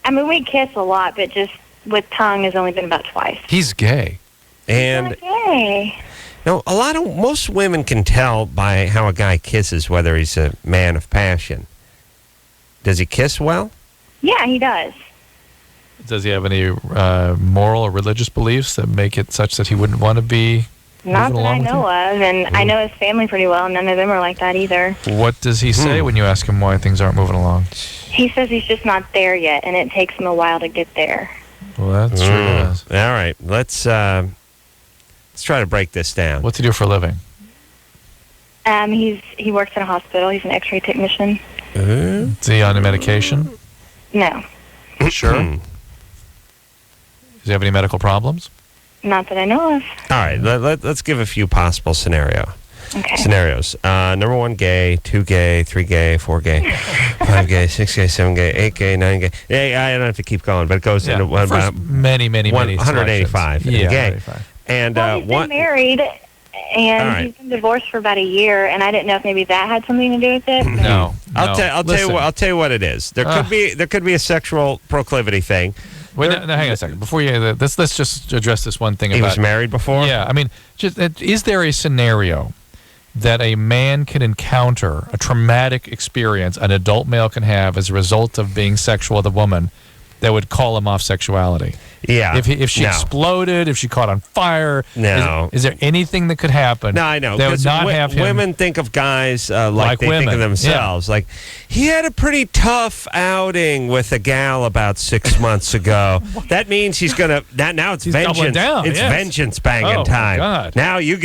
I mean, we kiss a lot, but just with tongue has only been about twice. He's gay. And Okay. no, most women can tell by how a guy kisses whether he's a man of passion. Does he kiss well? Yeah, he does. Does he have any moral or religious beliefs that make it such that he wouldn't want to be Not moving that I along with know of, and I know his family pretty well, and none of them are like that either. you? What does he say when you ask him why things aren't moving along? He says he's just not there yet, and it takes him a while to get there. Well, that's true. All right, let's try to break this down. What's he do for a living? He works in a hospital. He's an X-ray technician. Is he on a medication? No, Sure. Does he have any medical problems? not that I know of. All right, let's give a few possible scenarios. Okay. Number 1, gay. 2, gay. 3, gay. 4, gay. 5, gay. 6, gay. 7, gay. 8, gay. 9, gay. Yeah, I don't have to keep going, but it goes into First many 185 selections. Yeah, gay. 185. And Well, he's been married, and All right. he's been divorced for about a year, and I didn't know if maybe that had something to do with it. No. I'll tell you what it is. There could be a sexual proclivity thing. Wait, now, hang on a second. Before you, let's just address this one thing. He was married before? Yeah, I mean, is there a scenario that a man can encounter, a traumatic experience an adult male can have as a result of being sexual with a woman, that would call him off sexuality? Yeah. If she exploded, if she caught on fire, No. is there anything that could happen? No, I know. That would 'cause not have him. women think of guys like they think women. of themselves. Like, he had a pretty tough outing with a gal about 6 months ago. That means he's gonna. Now it's He's doubling vengeance. down, It's yes. vengeance banging Oh, my time. God. Now you're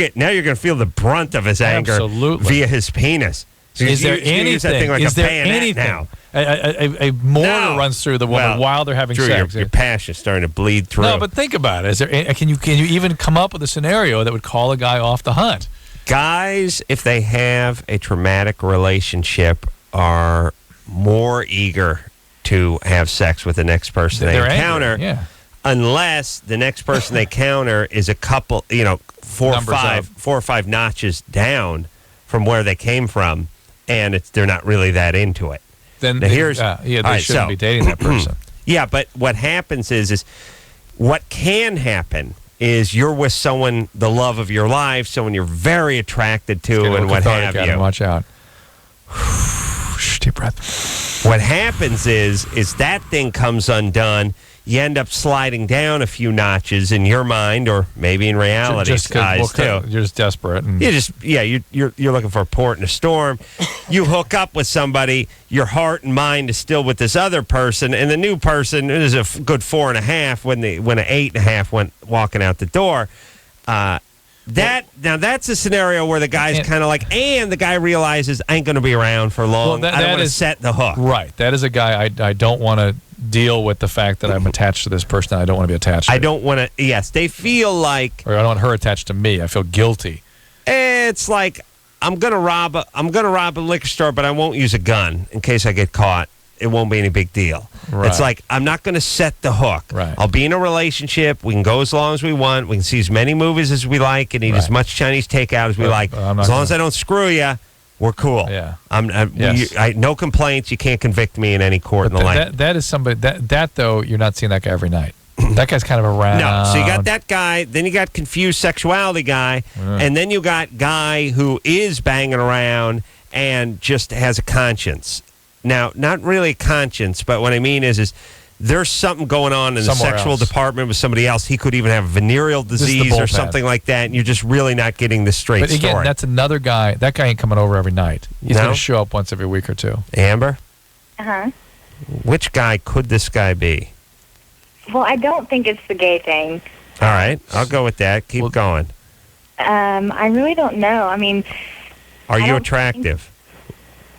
gonna feel the brunt of his anger Absolutely. via his penis. So Is there he's gonna use that thing anything? like Is a there bayonet anything? now? A mortar No. runs through the woman Well, while they're having Drew, sex. Your passion's starting to bleed through. No, but think about it. Is there? Can you even come up with a scenario that would call a guy off the hunt? Guys, if they have a traumatic relationship, are more eager to have sex with the next person they They're encounter, angry, yeah. unless the next person they counter is a couple, 4 Numbers or 5 notches down from where they came from, and they're not really that into it. Then Now, here's- they all right, shouldn't so- be dating that person. Yeah, but what happens is what can happen is you're with someone, the love of your life, someone you're very attracted to, Get a and little what cathartic have out you. and watch out. Deep breath. What happens is that thing comes undone. You end up sliding down a few notches in your mind, or maybe in reality's eyes too. You're just desperate. And You're looking for a port in a storm. You hook up with somebody, your heart and mind is still with this other person, and the new person is a good 4.5 when an 8.5 went walking out the door. That's a scenario where the guy's kind of like, and the guy realizes I ain't going to be around for long. I don't want to set the hook. Right. That is a guy I don't want to deal with the fact that I'm attached to this person and I don't want to be attached to. I don't want to. Yes, they feel like, or I don't want her attached to me. I feel guilty. it's like I'm gonna rob a liquor store, but I won't use a gun in case I get caught. It won't be any big deal. Right. It's like I'm not going to set the hook. Right. I'll be in a relationship. We can go as long as we want. We can see as many movies as we like and eat as much Chinese takeout as we like. As long as I don't screw you, we're cool. Yeah. No complaints. You can't convict me in any court in the land. That is somebody that though you're not seeing that guy every night. That guy's kind of around. No, so you got that guy, then you got confused sexuality guy, and then you got guy who is banging around and just has a conscience. Now, not really a conscience, but what I mean is there's something going on in the sexual department with somebody else. He could even have venereal disease or something like that, and you're just really not getting the straight story. But again, that's another guy. That guy ain't coming over every night. He's going to show up once every week or two. Amber? Uh-huh. Which guy could this guy be? Well, I don't think it's the gay thing. All right, I'll go with that. Keep going. I really don't know. I mean... Are you attractive?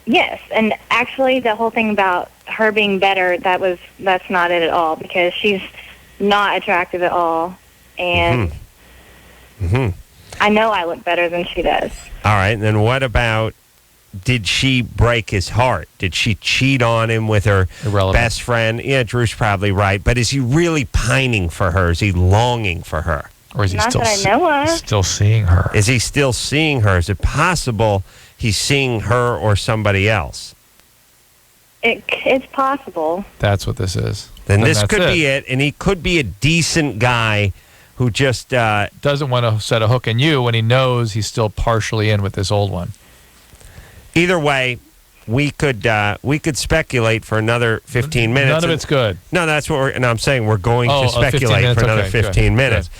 Yes, and actually the whole thing about her being better, that's not it at all, because she's not attractive at all, and I know I look better than she does. All right, and then what about, did she break his heart? Did she cheat on him with her best friend? Yeah, Drew's probably right, but is he really pining for her? Is he longing for her? Or is he Not that I know of. still seeing her? Is he still seeing her? Is it possible he's seeing her or somebody else? It's possible. That's what this is. Then this could be it, and he could be a decent guy who just... doesn't want to set a hook in you when he knows he's still partially in with this old one. Either way, we could speculate for another 15 minutes. None of it's good. No, that's what I'm saying. We're going to speculate for another 15 minutes. Good.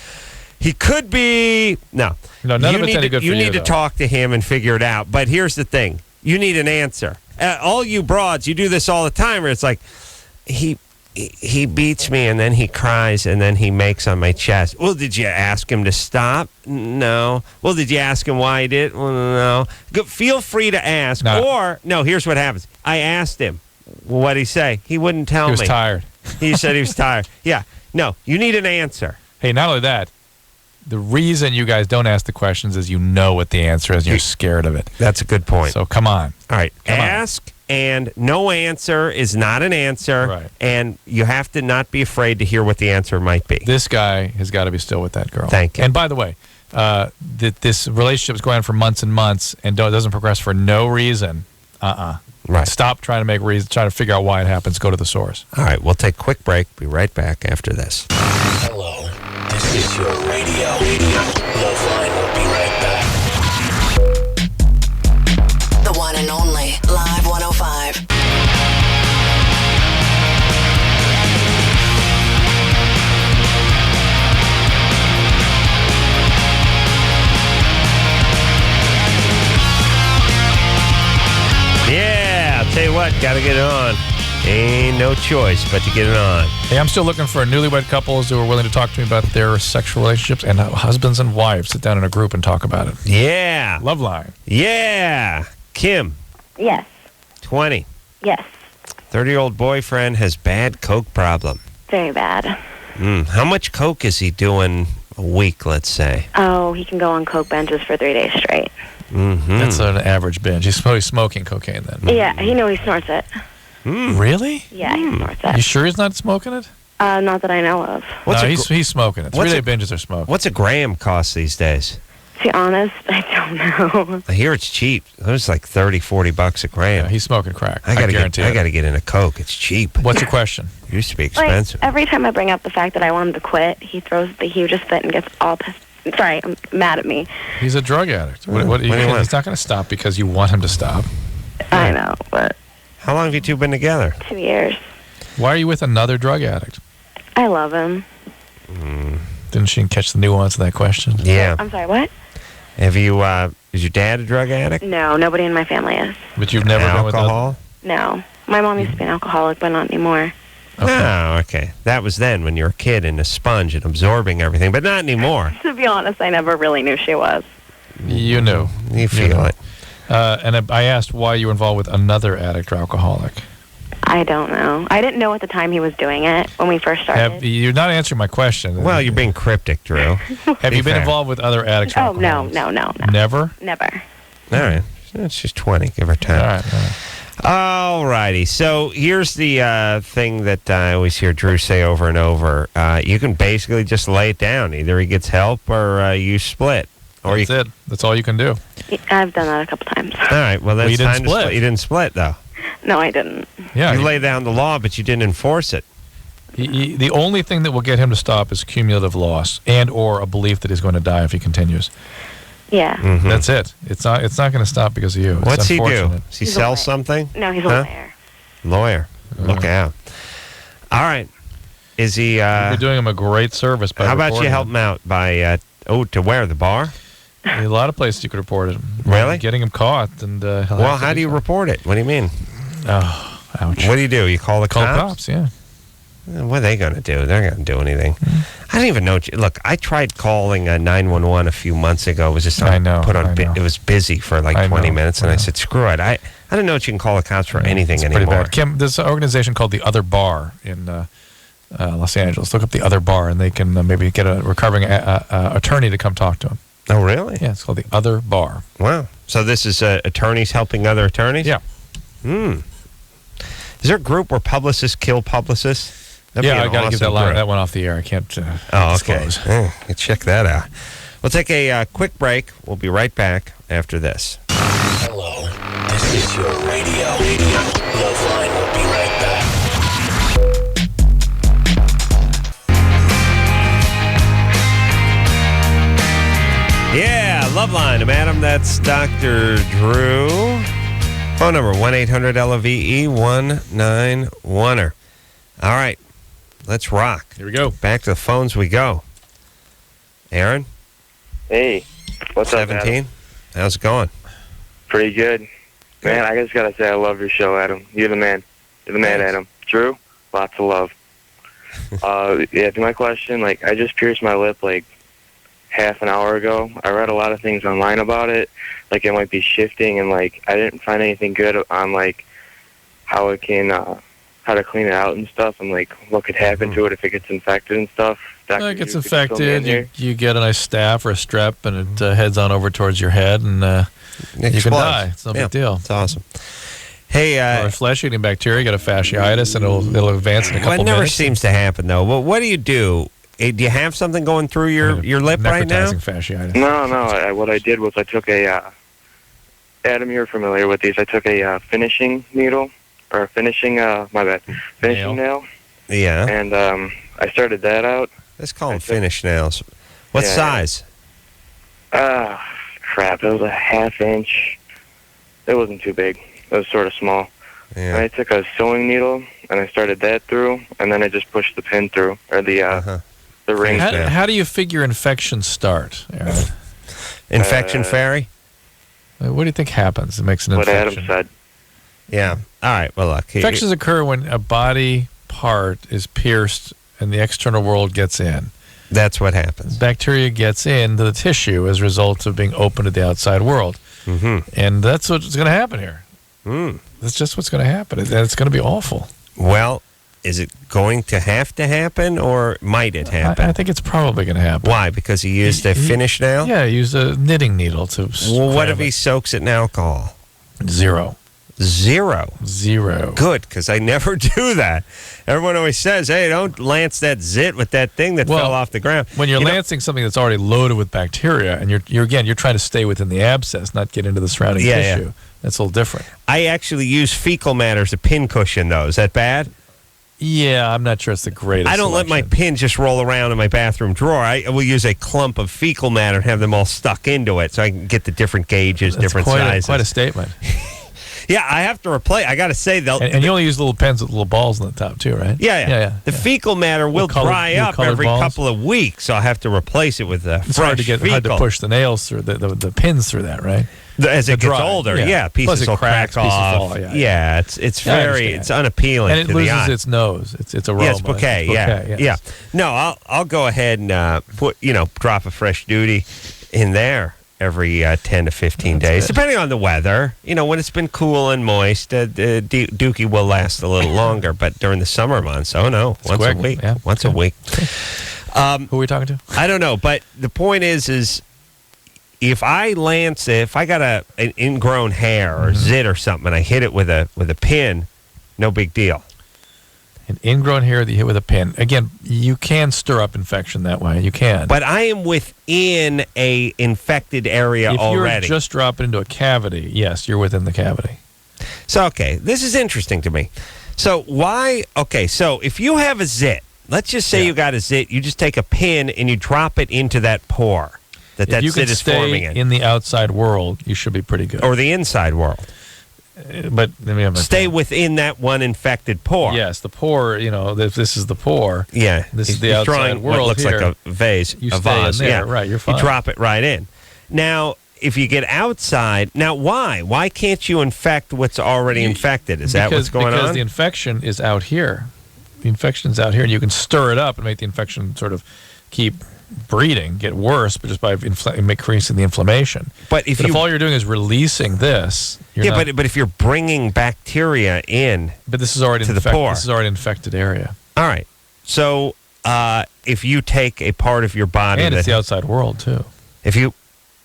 He could be... No, none of it's any good for you. You need to talk to him and figure it out. But here's the thing. You need an answer. All you broads, you do this all the time where it's like, he beats me and then he cries and then he makes on my chest. Well, did you ask him to stop? No. Well, did you ask him why he did? Well, no. Feel free to ask. No. Or, no, here's what happens. I asked him. What'd he say? He wouldn't tell me. He was tired. He said he was tired. Yeah. No, you need an answer. Hey, not only that, the reason you guys don't ask the questions is you know what the answer is and you're scared of it. That's a good point. So come on. All right. Ask, and no answer is not an answer. Right. And you have to not be afraid to hear what the answer might be. This guy has got to be still with that girl. Thank you. And by the way, this relationship is going on for months and months and doesn't progress for no reason. Right. Stop trying to make reasons, trying to figure out why it happens. Go to the source. All right. We'll take a quick break. Be right back after this. Hello, this is your radio. LoveLine will be right back. The one and only Live 105. Yeah, I'll tell you what, gotta get it on. Ain't no choice but to get it on. Hey, I'm still looking for newlywed couples who are willing to talk to me about their sexual relationships and husbands and wives sit down in a group and talk about it. Yeah. LoveLine. Yeah. Kim, Yes. 20. Yes. 30-year-old boyfriend has bad coke problem. Very bad. How much coke is he doing a week, let's say? Oh, he can go on coke benches for 3 days straight. That's an average binge. He's probably smoking cocaine then. Yeah, he snorts it. Really? Yeah, he snorts it. You sure he's not smoking it? Not that I know of. He's smoking it. 3 day binges are smoking. What's a gram cost these days? To be honest, I don't know. I hear it's cheap. It's like $30-$40 a gram. Yeah, he's smoking crack. I guarantee I got to get into coke. It's cheap. What's your question? It used to be expensive. Like, every time I bring up the fact that I want him to quit, he throws the hugest fit and gets all pissed. Sorry, I'm mad at me. He's a drug addict. He's not going to stop because you want him to stop. I know, but... How long have you two been together? 2 years. Why are you with another drug addict? I love him. Didn't she catch the nuance of that question? Yeah. I'm sorry, what? Have you, is your dad a drug addict? No, nobody in my family is. But you've never been with alcohol? No. My mom used to be an alcoholic, but not anymore. Okay. Oh, okay. That was then when you were a kid and a sponge and absorbing everything, but not anymore. To be honest, I never really knew she was. You knew. You feel it. And I asked why you were involved with another addict or alcoholic. I don't know. I didn't know at the time he was doing it when we first started. You're not answering my question. Well, you're being cryptic, Drew. Have you been involved with other addicts? Oh, no. Never? Never. All right. She's 20. Give her time. All right. All righty. So here's the thing that I always hear Drew say over and over. You can basically just lay it down. Either he gets help or you split. Or That's it. That's all you can do. I've done that a couple times. All right. Well, that's you didn't time to split. split. You didn't split, though. No, I didn't. Yeah. You lay down the law, but you didn't enforce it. The only thing that will get him to stop is cumulative loss and or a belief that he's going to die if he continues. Yeah. Mm-hmm. That's it. It's not going to stop because of you. It's What's he do? unfortunate. Does he He's a sell lawyer. something? No, he's a lawyer. Lawyer. Look out. All right. Is he... You're doing him a great service by how about you reporting help him. him out by... to where? The bar? A lot of places you could report it. Really? Getting him caught. And Well, how do you report it? What do you mean? Oh, ouch. What do? You call the Call cops? cops, yeah. What are they going to do? They're going to do anything. I don't even know. Look, I tried calling 911 a few months ago. It was just I know. It was busy for like 20 minutes, and I said, "Screw it." I don't know that you can call the cops for anything it's anymore. pretty bad. Kim, there's an organization called The Other Bar in Los Angeles. Look up The Other Bar, and they can maybe get a recovering attorney to come talk to him. Oh, really? Yeah, it's called The Other Bar. Wow. So this is attorneys helping other attorneys? Yeah. Is there a group where publicists kill publicists? That'd be I an got to get awesome that group. one off the air. I can't Okay. disclose. Check that out. We'll take a quick break. We'll be right back after this. Hello, this is your radio. LoveLine will be right back. Yeah, LoveLine. I'm Adam. That's Dr. Drew. Phone number 1-800-LOVE-191er. All right, let's rock. Here we go. Back to the phones we go. Aaron, Hey, what's up, 17. Adam? How's it going? Pretty good. Man, I just gotta say I love your show, Adam. You're the man. You're the man, Thanks. Adam. Drew, lots of love. To my question, I just pierced my lip half an hour ago. I read a lot of things online about it, it might be shifting, and I didn't find anything good on how it can how to clean it out and stuff, and what could happen to it if it gets infected and stuff. Dr. It gets Drew, could you fill me in infected. here? You get a nice staff or a strep, and it heads on over towards your head, and you can die. It's no big deal. It's awesome. Hey, Or a flesh-eating bacteria, you got a fasciitis, and it'll advance in a couple it never minutes. seems to happen, though. Well, what do you do? Do you have something going through your lip right now? Necrotizing fasciitis. No. What I did was I took Adam, you're familiar with these. I took a finishing needle, or a finishing, finishing nail, Yeah. and I started that out. Let's call them finish nails. What Yeah. size? Crap, it was a half-inch. It wasn't too big. It was sort of small. Yeah. I took a sewing needle, and I started that through, and then I just pushed the pin through, or the ring. How do you figure infections start, Aaron? Infection fairy? What do you think happens that makes an What infection? Adam said. Yeah. All right. Well, look. Infections occur when a body part is pierced and the external world gets in. That's what happens. Bacteria gets into the tissue as a result of being open to the outside world. Mm-hmm. And that's what's going to happen here. Mm. That's just what's going to happen. And it's going to be awful. Well, is it going to have to happen, or might it happen? I think it's probably going to happen. Why? Because he used a finish nail? Yeah, use a knitting needle to. Well, what if grab he soaks it in alcohol? it. Zero. Good, because I never do that. Everyone always says, hey, don't lance that zit with that thing that fell off the ground. When you're lancing something that's already loaded with bacteria, and you're trying to stay within the abscess, not get into the surrounding tissue. Yeah. That's a little different. I actually use fecal matter as a pin cushion, though. Is that bad? Yeah, I'm not sure it's the greatest. I don't let my pin just roll around in my bathroom drawer. I will use a clump of fecal matter and have them all stuck into it so I can get the different gauges, different sizes. Quite a statement. Yeah, I have to replace. I got to say, though. And you only use little pens with little balls on the top, too, right? Yeah. The fecal matter will dry up every balls. couple of weeks, so I have to replace it with It's fresh hard to fecal. push the nails through, the pins through that, right? As it gets dry, older, yeah. pieces Plus it will cracks, crack pieces off. fall, yeah. Yeah, it's Yeah, I very understand. unappealing And it to the eye. loses its nose. It's aroma. Yeah, it's bouquet. It's Yeah. No, I'll go ahead and drop a fresh duty in there, every 10 to 15 That's days, good. depending on the weather. You know, when it's been cool and moist, Dookie will last a little longer. But during the summer months, once quick, a week. yeah. Once a week. Who are we talking to? I don't know, but the point is if I got an ingrown hair or zit or something, and I hit it with a pin, no big deal. An ingrown hair that you hit with a pin. Again, you can stir up infection that way. You can. But I am within a infected area if already. you're just dropping into a cavity, yes, you're within the cavity. So, okay, this is interesting to me. So so if you have a zit, let's just say you got a zit, you just take a pin and you drop it into that pore that If you zit can is forming stay in the outside world, you should be pretty good. Or the inside world. But let me have my Stay within that one infected pore. Yes, the pore, this is the pore. Yeah. This is the He's outside drawing world what looks here. like a vase. You a stay vase. in there, Yeah. right, you're fine. You drop it right in. Now, if you get outside, now why? Why can't you infect what's already infected? Is that what's going because on? the infection is out here. The infection's out here, and you can stir it up and make the infection sort of keep breeding, get worse, but just by increasing the inflammation. But if all you're doing is releasing this, you're not, but if you're bringing bacteria in, but this is already to the pore. This is already infected area, all right. So if you take a part of your body, and it's the outside world too.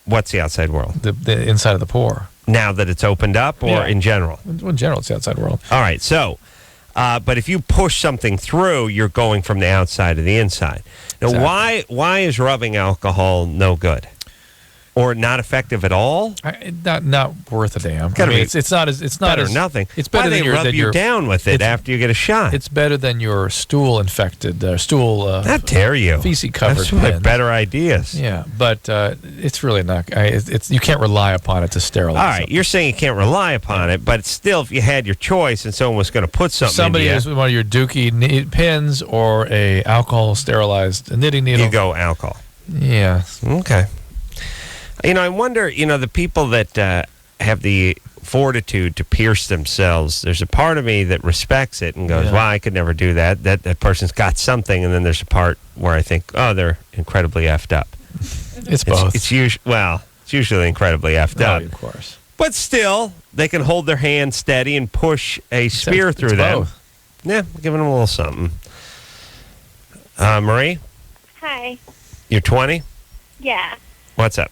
What's the outside world? The inside of the pore. Now that it's opened up, or in general? In general, it's the outside world. All right. So, but if you push something through, you're going from the outside to the inside. Now, Exactly. why is rubbing alcohol no good, or not effective at all? Not worth a damn. Gotta be it's not better as than nothing. It's better Why than they rub you down with it it's- after you get a shot? It's better than your stool infected stool. How dare you? Feces covered. That's my pins. better ideas. Yeah, but it's really not. It's you can't rely upon it to sterilize. All right, something. you're saying you can't rely upon it, but still, if you had your choice and someone was going to put something Somebody in has one of your Dookie pins or a alcohol sterilized knitting needle. you go alcohol. Yeah. Okay. I wonder, the people that have the fortitude to pierce themselves, there's a part of me that respects it and goes, Yeah. well, I could never do that. That person's got something. And then there's a part where I think, oh, they're incredibly effed up. It's both. It's usually incredibly effed up. of course. But still, they can hold their hand steady and push a spear through them. Both. Yeah, giving them a little something. Marie, Hi. you're 20? Yeah. What's up?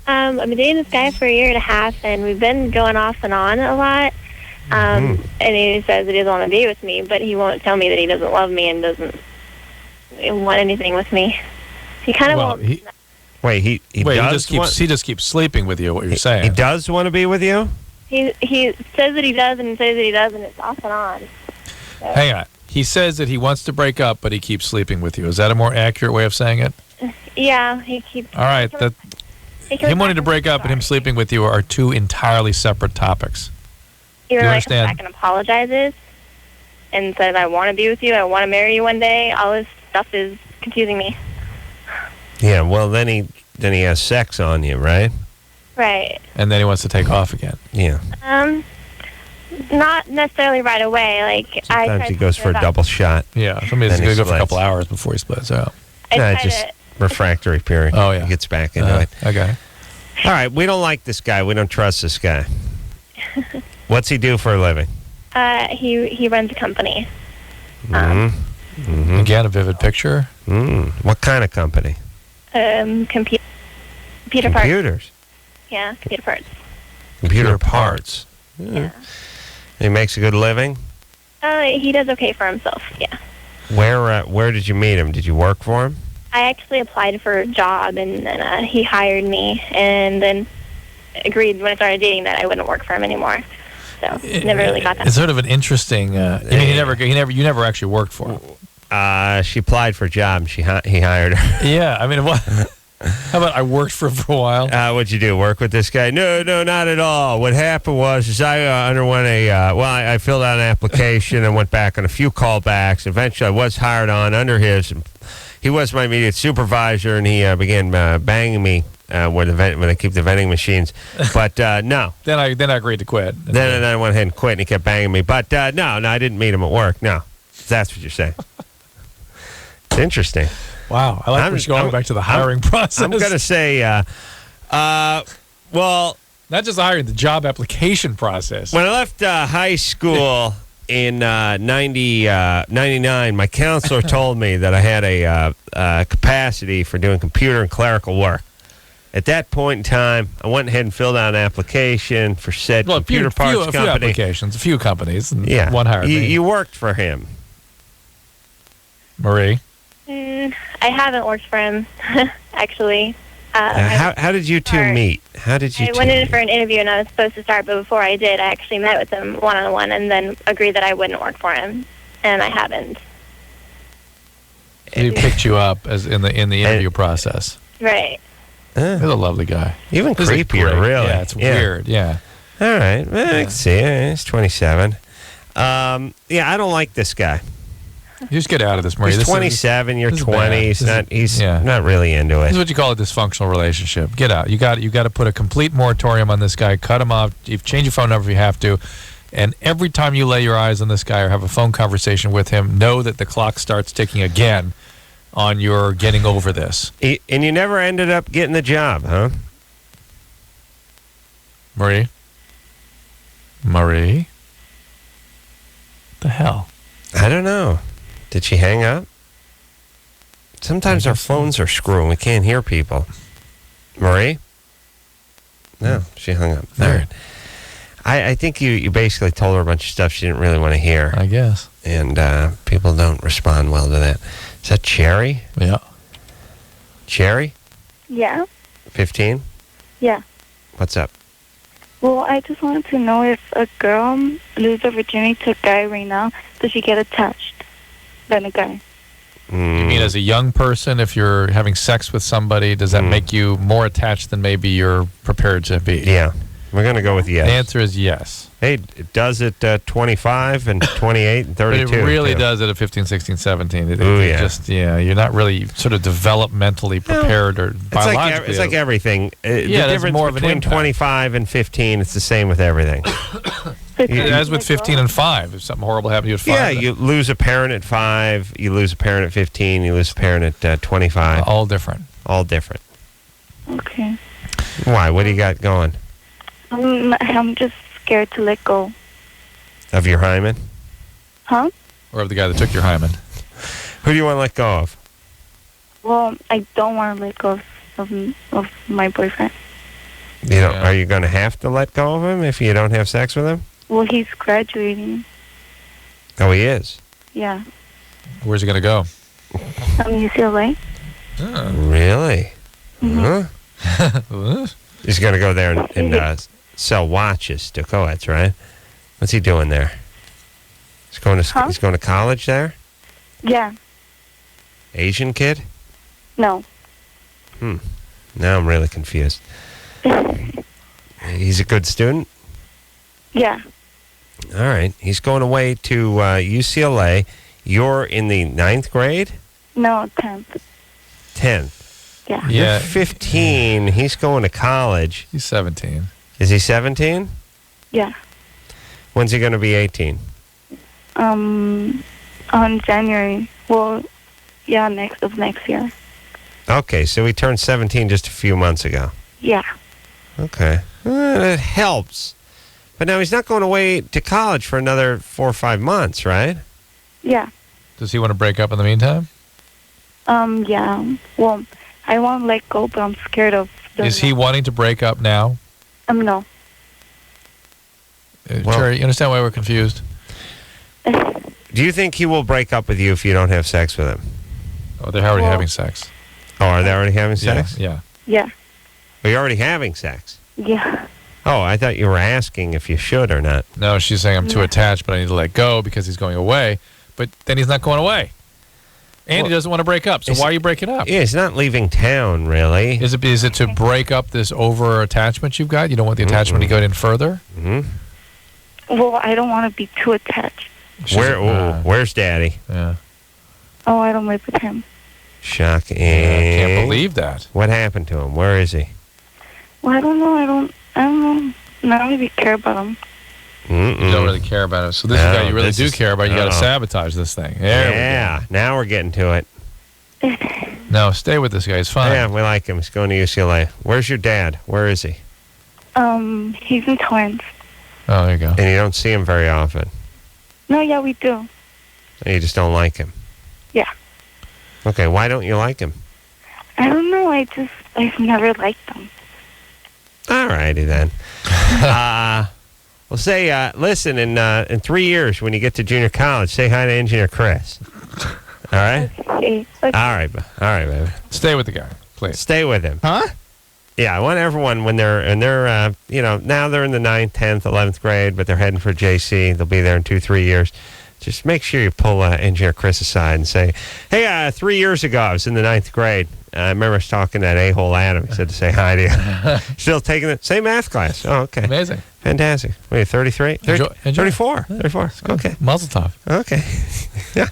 I've been dating this guy for a year and a half, and we've been going off and on a lot. And he says that he doesn't want to be with me, but he won't tell me that he doesn't love me and doesn't want anything with me. He kind of won't. Wait, he just keeps sleeping with you. What you're saying? He does want to be with you? He says that he does and says that he does, and it's off and on. So. Hang on. He says that he wants to break up, but he keeps sleeping with you. Is that a more accurate way of saying it? Yeah, he keeps. All right. Him wanting to break up and him sleeping with you are two entirely separate topics. He you really understand? comes back and apologizes and says, I want to be with you, I want to marry you one day. All this stuff is confusing me. Yeah, well, then he has sex on you, right? Right. And then he wants to take off again. Yeah. Not necessarily right away. Like Sometimes he goes for a double shot. Yeah. Somebody's Then going he to go for a splits. couple hours before he splits out. Just refractory period. Oh, yeah. He gets back into it. Okay. All right, we don't like this guy. We don't trust this guy. What's he do for a living? He runs a company. Again, a vivid picture. What kind of company? Computer parts. Computers. Yeah, computer parts. Computer parts. Yeah. He makes a good living? He does okay for himself, yeah. Where did you meet him? Did you work for him? I actually applied for a job, and then he hired me, and then agreed when I started dating that I wouldn't work for him anymore. So never really got that. It's sort of an interesting. You never actually worked for him. She applied for a job. He hired her. Yeah, I mean, what? How about I worked for him for a while? What'd you do? Work with this guy? No, not at all. What happened was I underwent I filled out an application and went back on a few callbacks. Eventually, I was hired on under his. He was my immediate supervisor, and he began banging me when I keep the vending machines. But no. Then I agreed to quit. Then I went ahead and quit, and he kept banging me. But no, I didn't meet him at work. No, that's what you're saying. It's interesting. Wow, I like we're going back to the hiring process. I'm going to say Well, Not just hiring, the job application process. when I left high school in 99, my counselor told me that I had a capacity for doing computer and clerical work. At that point in time, I went ahead and filled out an application for said computer parts a few company. applications, a few companies, and Yeah, one hired me. You worked for him. Marie? I haven't worked for him, actually. How did you two meet? How did you I two went in meet? for an interview and I was supposed to start, but before I did, I actually met with him one-on-one and then agreed that I wouldn't work for him, and I haven't. He picked you up as in the interview process. Right. He's a lovely guy. Even He's creepier, great- really. Yeah, it's weird. Yeah. All right. Well, I can see it. He's 27. Yeah, I don't like this guy. You just get out of this, Marie. He's This is- 27. You're this is 20. bad. He's yeah. not really into This is it. what you call a dysfunctional relationship. Get out. You got to put a complete moratorium on this guy. Cut him off. You change your phone number if you have to. And every time you lay your eyes on this guy or have a phone conversation with him, know that the clock starts ticking again on your getting over this. And you never ended up getting the job, huh? Marie? Marie? The hell? I don't know. Did she hang up? Sometimes our phones are screwing. We can't hear people. Marie? No, she hung up. All right. I think you basically told her a bunch of stuff she didn't really want to hear. I guess. And people don't respond well to that. Is that Cherry? Yeah. Cherry? Yeah, 15? yeah. What's up? Well, I just wanted to know if a girl loses her virginity to a guy right now, does she get attached than a guy? You mean as a young person, if you're having sex with somebody, does that make you more attached than maybe you're prepared to be? Yeah. We're going to go with yes. The answer is yes. Hey, it does it 25 and 28 and 32. But it really too. does it at 15, 16, 17. Ooh, yeah. Just, you're not really sort of developmentally prepared or biologically. It's like everything. Yeah, the that's difference more of an between impact. 25 and 15, it's the same with everything. As with 15 and 5, if something horrible happened to you at 5. Yeah, you lose a parent at 5, you lose a parent at 15, you lose a parent at 25. All different. All different. Okay. Why? What do you got going? I'm just scared to let go. Of your hymen? Huh? Or of the guy that took your hymen. Who do you want to let go of? Well, I don't want to let go of my boyfriend. Yeah. Are you going to have to let go of him if you don't have sex with him? Well, he's graduating. Oh, he is? Yeah. Where's he going to go? UCLA. Really? Mhm. Huh? He's going to go there and sell watches to co-eds, right? What's he doing there? He's going to college there? Yeah. Asian kid? No. Now I'm really confused. He's a good student? Yeah. All right. He's going away to UCLA. You're in the 9th grade? No, 10th. 10th. Yeah. You're 15. He's going to college. He's 17. Is he 17? Yeah. When's he going to be 18? On January. Well, yeah, next year. Okay, so he turned 17 just a few months ago. Yeah. Okay. That helps. But now he's not going away to college for another 4 or 5 months, right? Yeah. Does he want to break up in the meantime? Yeah. Well, I want to let go, but I'm scared of... Is he wanting to break up now? No. Cherry, you understand why we're confused? Do you think he will break up with you if you don't have sex with him? Oh, they're already having sex. Oh, are they already having sex? Yeah. Yeah. Oh, you're already having sex? Yeah. Oh, I thought you were asking if you should or not. No, she's saying I'm too attached, but I need to let go because he's going away. But then he's not going away. And he doesn't want to break up. So why are you breaking up? Yeah, he's not leaving town, really. Is it to break up this over-attachment you've got? You don't want the attachment to go in further? Mm-hmm. Well, I don't want to be too attached. Where's Daddy? Yeah. Oh, I don't live with him. Shocking. I can't believe that. What happened to him? Where is he? Well, I don't know. I don't know. I don't really care about him. You don't really care about it. So this is the guy you really do care about. You got to Uh-oh. sabotage this thing. There we go. Now we're getting to it. No, stay with this guy. He's fine. Yeah, we like him. He's going to UCLA. Where's your dad? Where is he? He's in Torrance. Oh, there you go. And you don't see him very often. No, yeah, we do. And you just don't like him. Yeah. Okay, why don't you like him? I don't know. I've never liked them. All righty then. Well, say, listen, in 3 years when you get to junior college, say hi to Engineer Chris. All right? Okay. All right, baby. Stay with the guy, please. Stay with him. Huh? Yeah, I want everyone when they're now they're in the 9th, 10th, 11th grade, but they're heading for JC. They'll be there in 2-3 years. Just make sure you pull Engineer Chris aside and say, hey, 3 years ago, I was in the 9th grade. I remember I was talking to that a-hole Adam. He said to say hi to you. Still taking the same math class. Oh, okay. Amazing. Fantastic. Wait, 33? Enjoy. 34. 34. Okay. Mazel tov. Okay. Yeah.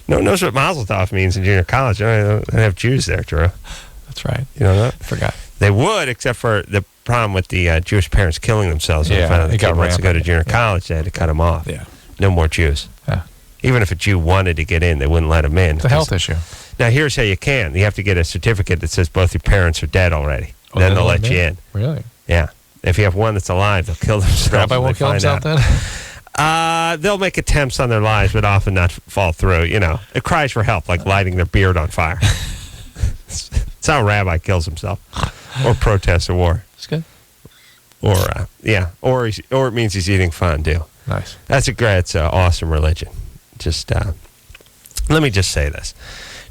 No one knows what Mazel Tov means in junior college. They don't have Jews there, Drew. That's right. You know that? Forgot. They would, except for the problem with the Jewish parents killing themselves. When Yeah, they found out the it got kid wants to go to rampant. junior college, they had to cut him off. Yeah. No more Jews. Yeah. Even if a Jew wanted to get in, they wouldn't let him in. It's a health issue. Now, here's how you can. You have to get a certificate that says both your parents are dead already. Oh, then they they'll let let him you in? in. Really? Yeah. If you have one that's alive, they'll kill themselves. Rabbi when won't they kill find himself out. then? They'll make attempts on their lives, but often not fall through. You know, it cries for help, like lighting their beard on fire. It's how a rabbi kills himself, or protests a war, It's good. or it means he's eating fondue. Nice. That's it's an awesome religion. Just let me just say this: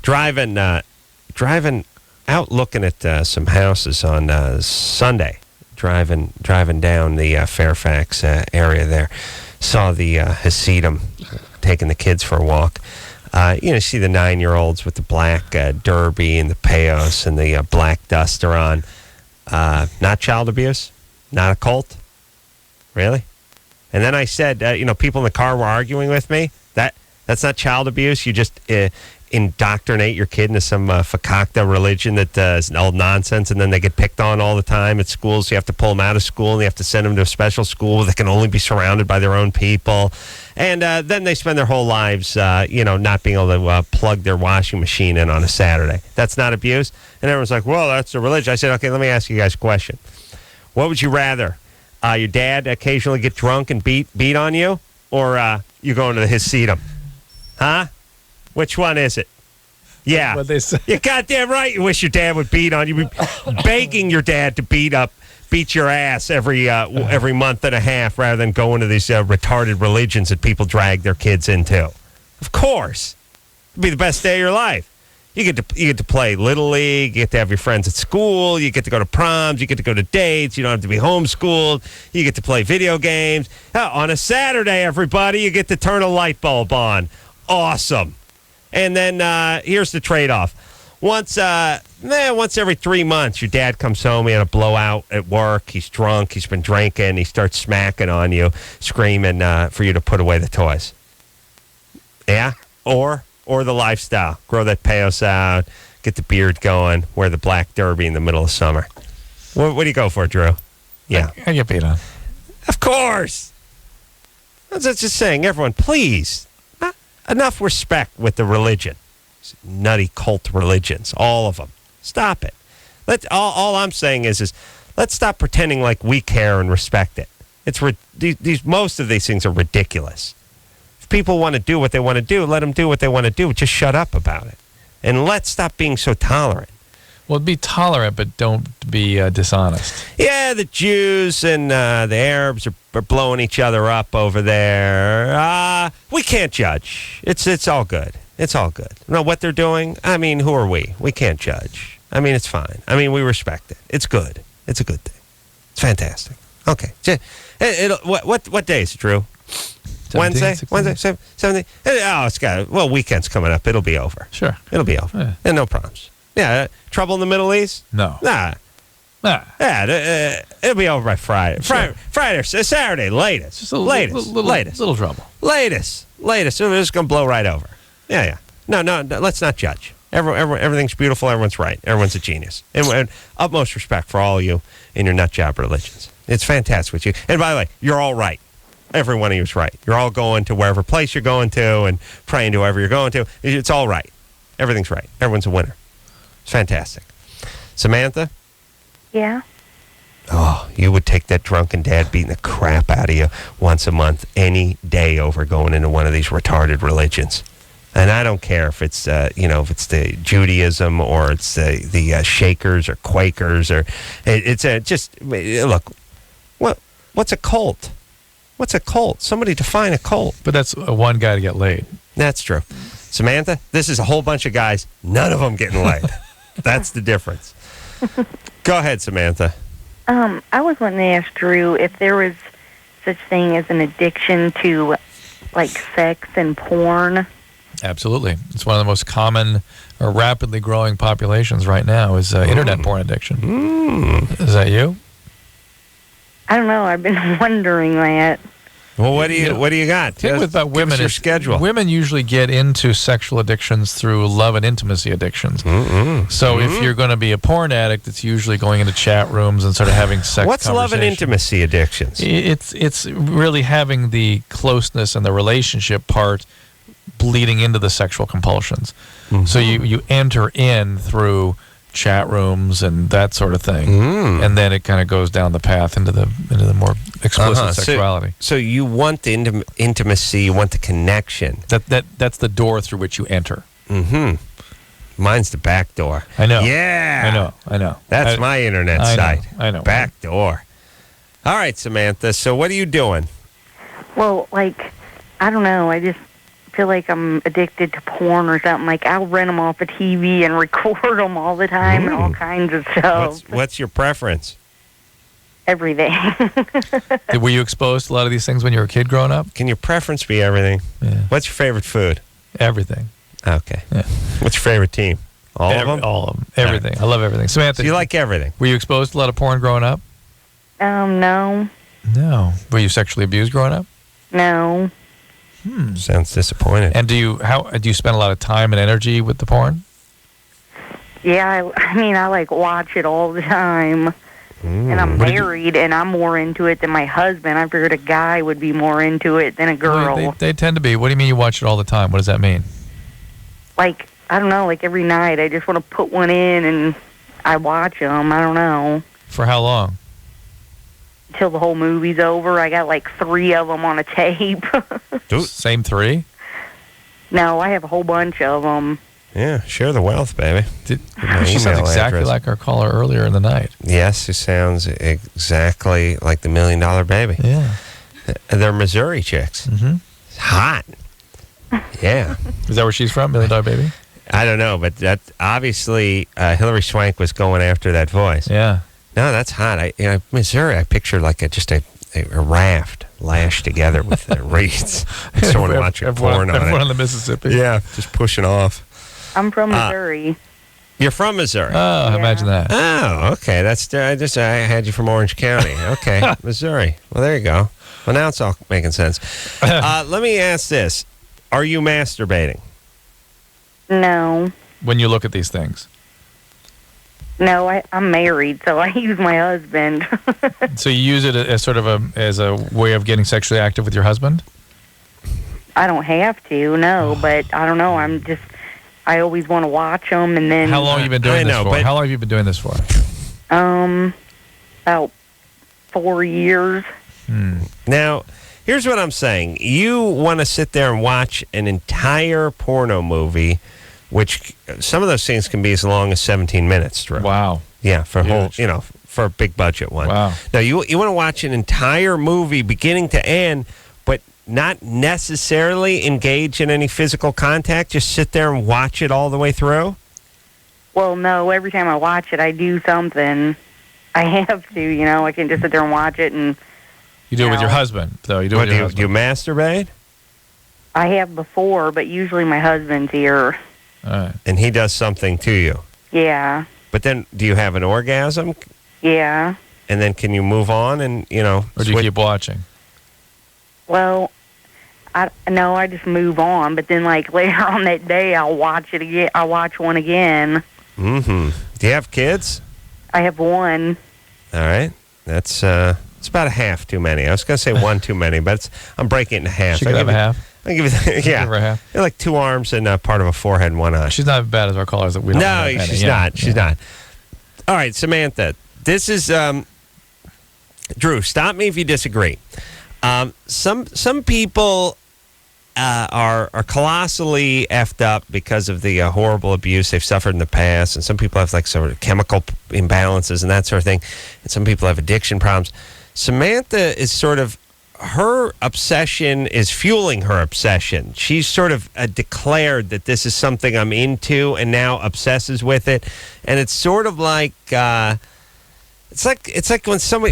driving out, looking at some houses on Sunday. Driving down the Fairfax area there, saw the Hasidim taking the kids for a walk. See the 9-year-olds with the black derby and the payos and the black duster on. Not child abuse, not a cult, really. And then I said, people in the car were arguing with me. That's not child abuse. You just indoctrinate your kid into some fakakta religion that is old nonsense, and then they get picked on all the time at schools. So you have to pull them out of school, and you have to send them to a special school where they can only be surrounded by their own people. And then they spend their whole lives, not being able to plug their washing machine in on a Saturday. That's not abuse. And everyone's like, well, that's a religion. I said, okay, let me ask you guys a question. What would you rather? Your dad occasionally get drunk and beat on you, or you going to the Hasidim? Huh? Which one is it? Yeah. What they say. You're goddamn right. You wish your dad would beat on you. You'd be begging your dad to beat your ass every month and a half, rather than going to these retarded religions that people drag their kids into. Of course, it'd be the best day of your life. You get to play Little League. You get to have your friends at school. You get to go to proms. You get to go to dates. You don't have to be homeschooled. You get to play video games. On a Saturday, everybody, you get to turn a light bulb on. Awesome. And then here's the trade-off. Once every 3 months, your dad comes home. He had a blowout at work. He's drunk. He's been drinking. He starts smacking on you, screaming for you to put away the toys. Yeah? Or the lifestyle. Grow that payos out. Get the beard going. Wear the black derby in the middle of summer. What do you go for, Drew? Yeah. I get beat on. Of course. I was just saying, everyone, please. Enough respect with the religion. Nutty cult religions, all of them. Stop it. All I'm saying is let's stop pretending like we care and respect it. Most of these things are ridiculous. If people want to do what they want to do, let them do what they want to do. Just shut up about it. And let's stop being so tolerant. Well, be tolerant, but don't be dishonest. Yeah, the Jews and the Arabs are blowing each other up over there. We can't judge. It's all good. It's all good. No, what they're doing, I mean, who are we? We can't judge. I mean, it's fine. I mean, we respect it. It's good. It's a good thing. It's fantastic. Okay. What day is it, Drew? 17, Wednesday? 16. Wednesday? 17? Weekend's coming up. It'll be over. Sure. It'll be over. Yeah. And no problems. Yeah, trouble in the Middle East? No. Nah. Yeah, it'll be over by Friday. Sure. Friday or Saturday, latest. Just a latest. little trouble. Latest. It's just going to blow right over. Yeah. No, let's not judge. Everything's beautiful. Everyone's right. Everyone's a genius. And utmost respect for all of you in your nut job religions. It's fantastic with you. And by the way, you're all right. Every one of you is right. You're all going to wherever place you're going to and praying to whoever you're going to. It's all right. Everything's right. Everyone's a winner. It's fantastic. Samantha? Yeah. Oh, you would take that drunken dad beating the crap out of you once a month any day over going into one of these retarded religions. And I don't care if it's, if it's the Judaism or it's the Shakers or Quakers or it's look, what's a cult? What's a cult? Somebody define a cult. But that's one guy to get laid. That's true. Samantha, this is a whole bunch of guys, none of them getting laid. That's the difference. Go ahead, Samantha. I was wanting to ask Drew if there was such thing as an addiction to, like, sex and porn. Absolutely. It's one of the most common or rapidly growing populations right now is internet porn addiction. Is that you? I don't know. I've been wondering that. Well, what do you got? The thing about women your is schedule. Women usually get into sexual addictions through love and intimacy addictions. So if you're going to be a porn addict, it's usually going into chat rooms and sort of having sex. What's love and intimacy addictions? It's really having the closeness and the relationship part bleeding into the sexual compulsions. So you enter in through chat rooms and that sort of thing, and then it kind of goes down the path into the more explicit sexuality. So you want the intimacy, you want the connection. That's the door through which you enter. Mine's the back door. I know. Yeah, I know. That's my internet site. I know. Back door. All right, Samantha. So what are you doing? Well, like, I don't know. I just feel like I'm addicted to porn or something. Like, I'll rent them off a TV and record them all the time and all kinds of stuff. What's your preference? Everything. Were you exposed to a lot of these things when you were a kid growing up? Can your preference be everything? Yeah. What's your favorite food? Everything. Okay. Yeah. What's your favorite team? All of them? All of them. Everything. I love everything. Samantha, So you like everything? were you exposed to a lot of porn growing up? No. No. Were you sexually abused growing up? No. Sounds disappointed. And do you spend a lot of time and energy with the porn? Yeah, I mean, I like watch it all the time. And I'm married, and I'm more into it than my husband. I figured a guy would be more into it than a girl. Well, they tend to be. What do you mean you watch it all the time? What does that mean? Like, I don't know, like every night I just want to put one in and I watch them. I don't know. For how long? Till the whole movie's over. I got like 3 of them on a tape. Same 3? No, I have a whole bunch of them. Yeah, share the wealth, baby. She sounds exactly like our caller earlier in the night. Yes, she sounds exactly like the $1 Million Baby. Yeah. They're Missouri chicks. It's hot. Yeah. Is that where she's from, $1 Million Baby? I don't know, but that obviously Hillary Swank was going after that voice. Yeah. No, that's hot. Missouri, I picture like just a raft lashed together with reeds. Someone watching porn on it. Everyone on the Mississippi. Yeah, just pushing off. I'm from Missouri. You're from Missouri? Oh, imagine that. Oh, okay. That's I had you from Orange County. Okay, Missouri. Well, there you go. Well, now it's all making sense. Let me ask this. Are you masturbating? No. When you look at these things? No, I'm married, so I use my husband. So you use it as sort of as a way of getting sexually active with your husband? I don't have to, no, but I don't know. I always want to watch them, and then... How long have you been doing this for? How long have you been doing this for? About 4 years. Now, here's what I'm saying. You want to sit there and watch an entire porno movie, which some of those things can be as long as 17 minutes. Drew. Wow. Yeah, for for a big budget one. Wow. Now, you want to watch an entire movie beginning to end, but not necessarily engage in any physical contact, just sit there and watch it all the way through? Well, no, every time I watch it, I do something. I have to, I can just sit there and watch it. And you do it with your husband, though? You do it with your husband. Do you masturbate? I have before, but usually my husband's here. All right. And he does something to you? Yeah. But then, do you have an orgasm? Yeah. And then can you move on and, Or do you keep watching? Well, I just move on. But then, like, later on that day, I'll watch it again. I'll watch one again. Mm-hmm. Do you have kids? I have one. All right. That's it's about a half too many. I was going to say one too many, but I'm breaking it in half. She could have a half. I'll give you that. Yeah. Give her a half. You're like 2 arms and part of a forehead and 1 eye. She's not as bad as our callers that we don't No, have any. she's not. She's not. All right, Samantha. This is Drew. Stop me if you disagree. Some people are colossally effed up because of the horrible abuse they've suffered in the past, and some people have like sort of chemical imbalances and that sort of thing, and some people have addiction problems. Samantha is sort of, her obsession is fueling her obsession. She's sort of declared that this is something I'm into, and now obsesses with it. And it's sort of like it's like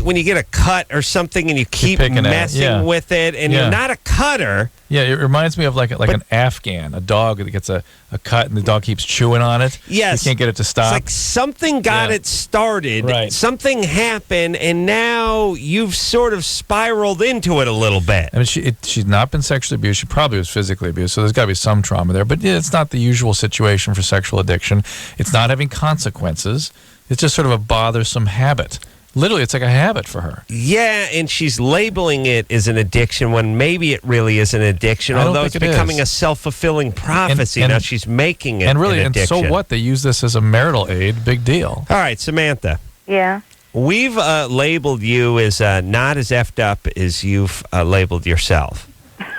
when you get a cut or something and you keep messing with it, and you're not a cutter. Yeah, it reminds me of like an Afghan, a dog that gets a cut and the dog keeps chewing on it. Yes. You can't get it to stop. It's like something got it started, right. Something happened, and now you've sort of spiraled into it a little bit. I mean, she's not been sexually abused. She probably was physically abused, so there's got to be some trauma there. But it's not the usual situation for sexual addiction. It's not having consequences. It's just sort of a bothersome habit. Literally, it's like a habit for her. Yeah, and she's labeling it as an addiction when maybe it really is an addiction, although it's becoming a self-fulfilling prophecy. Now she's making it an addiction. And so what? They use this as a marital aid. Big deal. All right, Samantha. Yeah. We've labeled you as not as effed up as you've labeled yourself.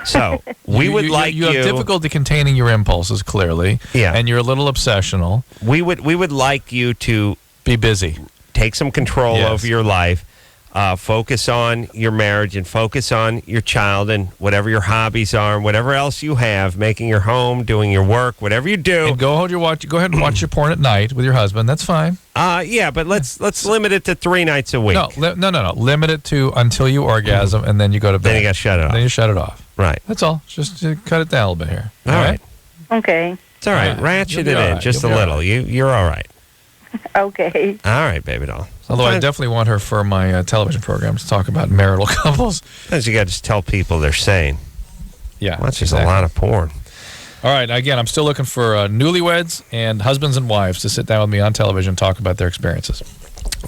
So you have difficulty containing your impulses, clearly. Yeah. And you're a little obsessional. We would like you to be busy. Take some control over your life. Focus on your marriage and focus on your child and whatever your hobbies are and whatever else you have, making your home, doing your work, whatever you do. And go ahead and watch your porn at night with your husband. That's fine. Yeah, but let's limit it to 3 nights a week. No. Limit it to until you orgasm, and then you go to bed. Then you got to shut it off. Then you shut it off. Right. That's all. Just cut it down a little bit here. All right. Okay. It's all right. Ratchet it in just a little. You're all right. Okay. All right, baby doll. Although I definitely want her for my television programs to talk about marital couples. Because you got to just tell people they're sane. Yeah. Watches a lot of porn. All right. Again, I'm still looking for newlyweds and husbands and wives to sit down with me on television and talk about their experiences.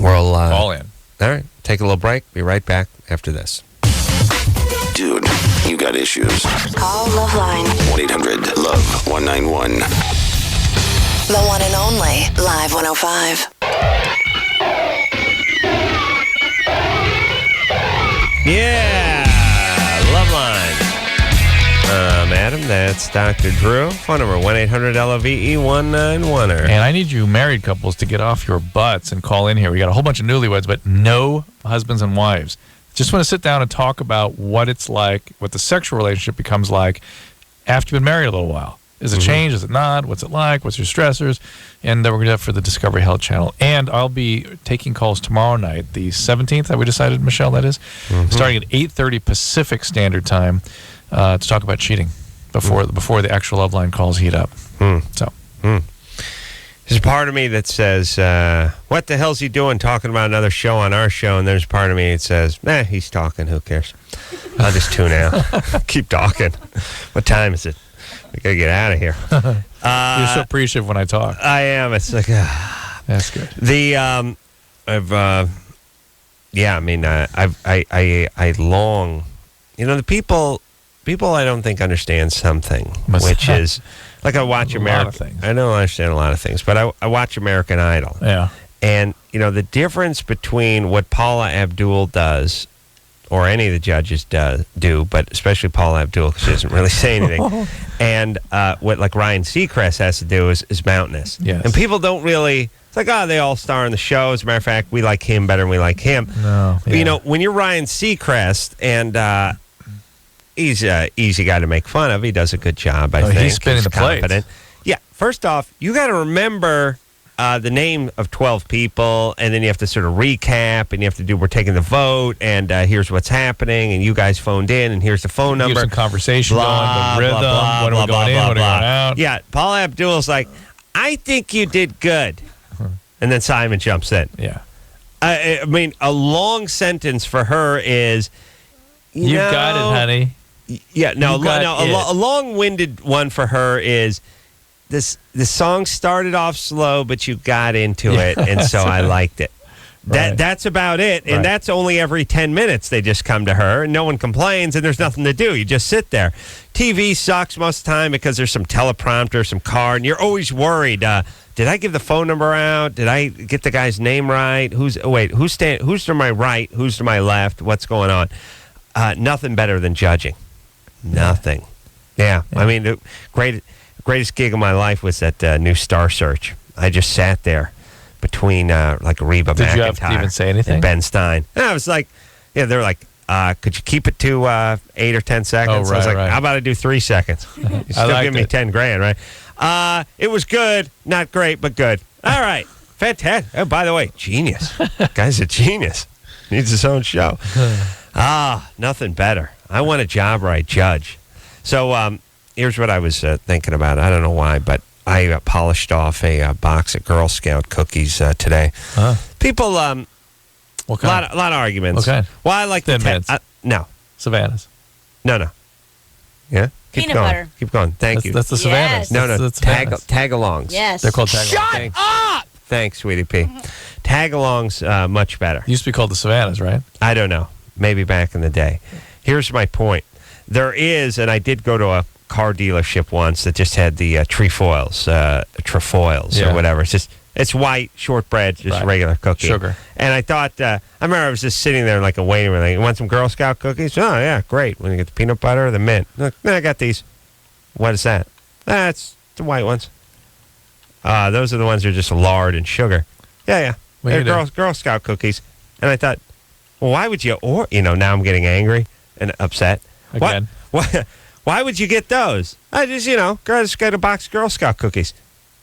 We'll all in. All right. Take a little break. Be right back after this. Dude, you got issues. Call LoveLine. 1-800-LOVE-191. The one and only Live 105. Yeah, LoveLine. Adam, that's Dr. Drew. Phone number 1-800-LOVE-191. And I need you married couples to get off your butts and call in here. We got a whole bunch of newlyweds, but no husbands and wives. Just want to sit down and talk about what it's like, what the sexual relationship becomes like after you've been married a little while. Is it change? Is it not? What's it like? What's your stressors? And we're going to do that for the Discovery Health Channel. And I'll be taking calls tomorrow night, the 17th, that we decided, Michelle, that is, starting at 8:30 Pacific Standard Time to talk about cheating before the actual LoveLine calls heat up. So. There's a part of me that says, what the hell's he doing talking about another show on our show? And there's a part of me that says, he's talking. Who cares? I'll just tune out. Keep talking. What time is it? We got to get out of here. You're so appreciative when I talk. I am. It's like, that's good. I long, the people I don't think understand something, which is, like I watch American. I don't understand a lot of things, but I watch American Idol. Yeah. And, the difference between what Paula Abdul does, or any of the judges do, but especially Paula Abdul, because she doesn't really say anything, and what like Ryan Seacrest has to do is mountainous. Yes. And people don't really, it's like, they all star in the show. As a matter of fact, we like him better than we like him. No. Yeah. When you're Ryan Seacrest, and he's an easy guy to make fun of. He does a good job, I think. He's spinning the plate. Yeah. First off, you got to remember the name of 12 people, and then you have to sort of recap, and you have to do, we're taking the vote, and here's what's happening, and you guys phoned in, and here's the phone number. Here's some conversation blah, going, the rhythm, blah, when are we going in, when are we going out. Yeah, Paula Abdul's like, I think you did good. And then Simon jumps in. Yeah. I mean, a long sentence for her is, you got it, honey. Yeah, a long-winded one for her is, the song started off slow, but you got into it, and so I liked it. That's about it. And that's only every 10 minutes they just come to her, and no one complains, and there's nothing to do. You just sit there. TV sucks most of the time because there's some teleprompter, some card, and you're always worried. Did I give the phone number out? Did I get the guy's name right? Who's to my right? Who's to my left? What's going on? Nothing better than judging. Nothing. Yeah. I mean, the greatest gig of my life was that new Star Search. I just sat there between like Reba McEntire. Did you have to even say anything? And Ben Stein. And I was like, they're like, could you keep it to 8 or 10 seconds? I was like, how about I do 3 seconds? You still give me 10 grand, right? It was good. Not great, but good. All right. Fantastic. Oh, by the way, genius. Guy's a genius. Needs his own show. Nothing better. I want a job where I judge. So here's what I was thinking about. I don't know why, but I polished off a box of Girl Scout cookies today. People, a lot of arguments. Okay. Well, I like Thin Mints. No. Savannah's. No. Yeah? Keep Peanut going. butter. Keep going. Thank you. That's the Savannah's. Yes. No. That's the Savannah's. Tag-alongs. Yes. They're called tag-alongs. Shut up! Thanks, Sweetie Pea. Tag-alongs, much better. Used to be called the Savannah's, right? I don't know. Maybe back in the day. Here's my point. There is, and I did go to a car dealership once that just had the trefoils or whatever. It's white, shortbread, just a regular cookie. Sugar. And I thought, I remember I was just sitting there in like a waiting room. Like, you want some Girl Scout cookies? Oh, yeah, great. When you get the peanut butter or the mint? Look, I got these. What is that? That's the white ones. Those are the ones that are just lard and sugar. Yeah. They're Girl Scout cookies. And I thought, well, why would you, now I'm getting angry and upset. Again. Why would you get those? I just get a box of Girl Scout cookies.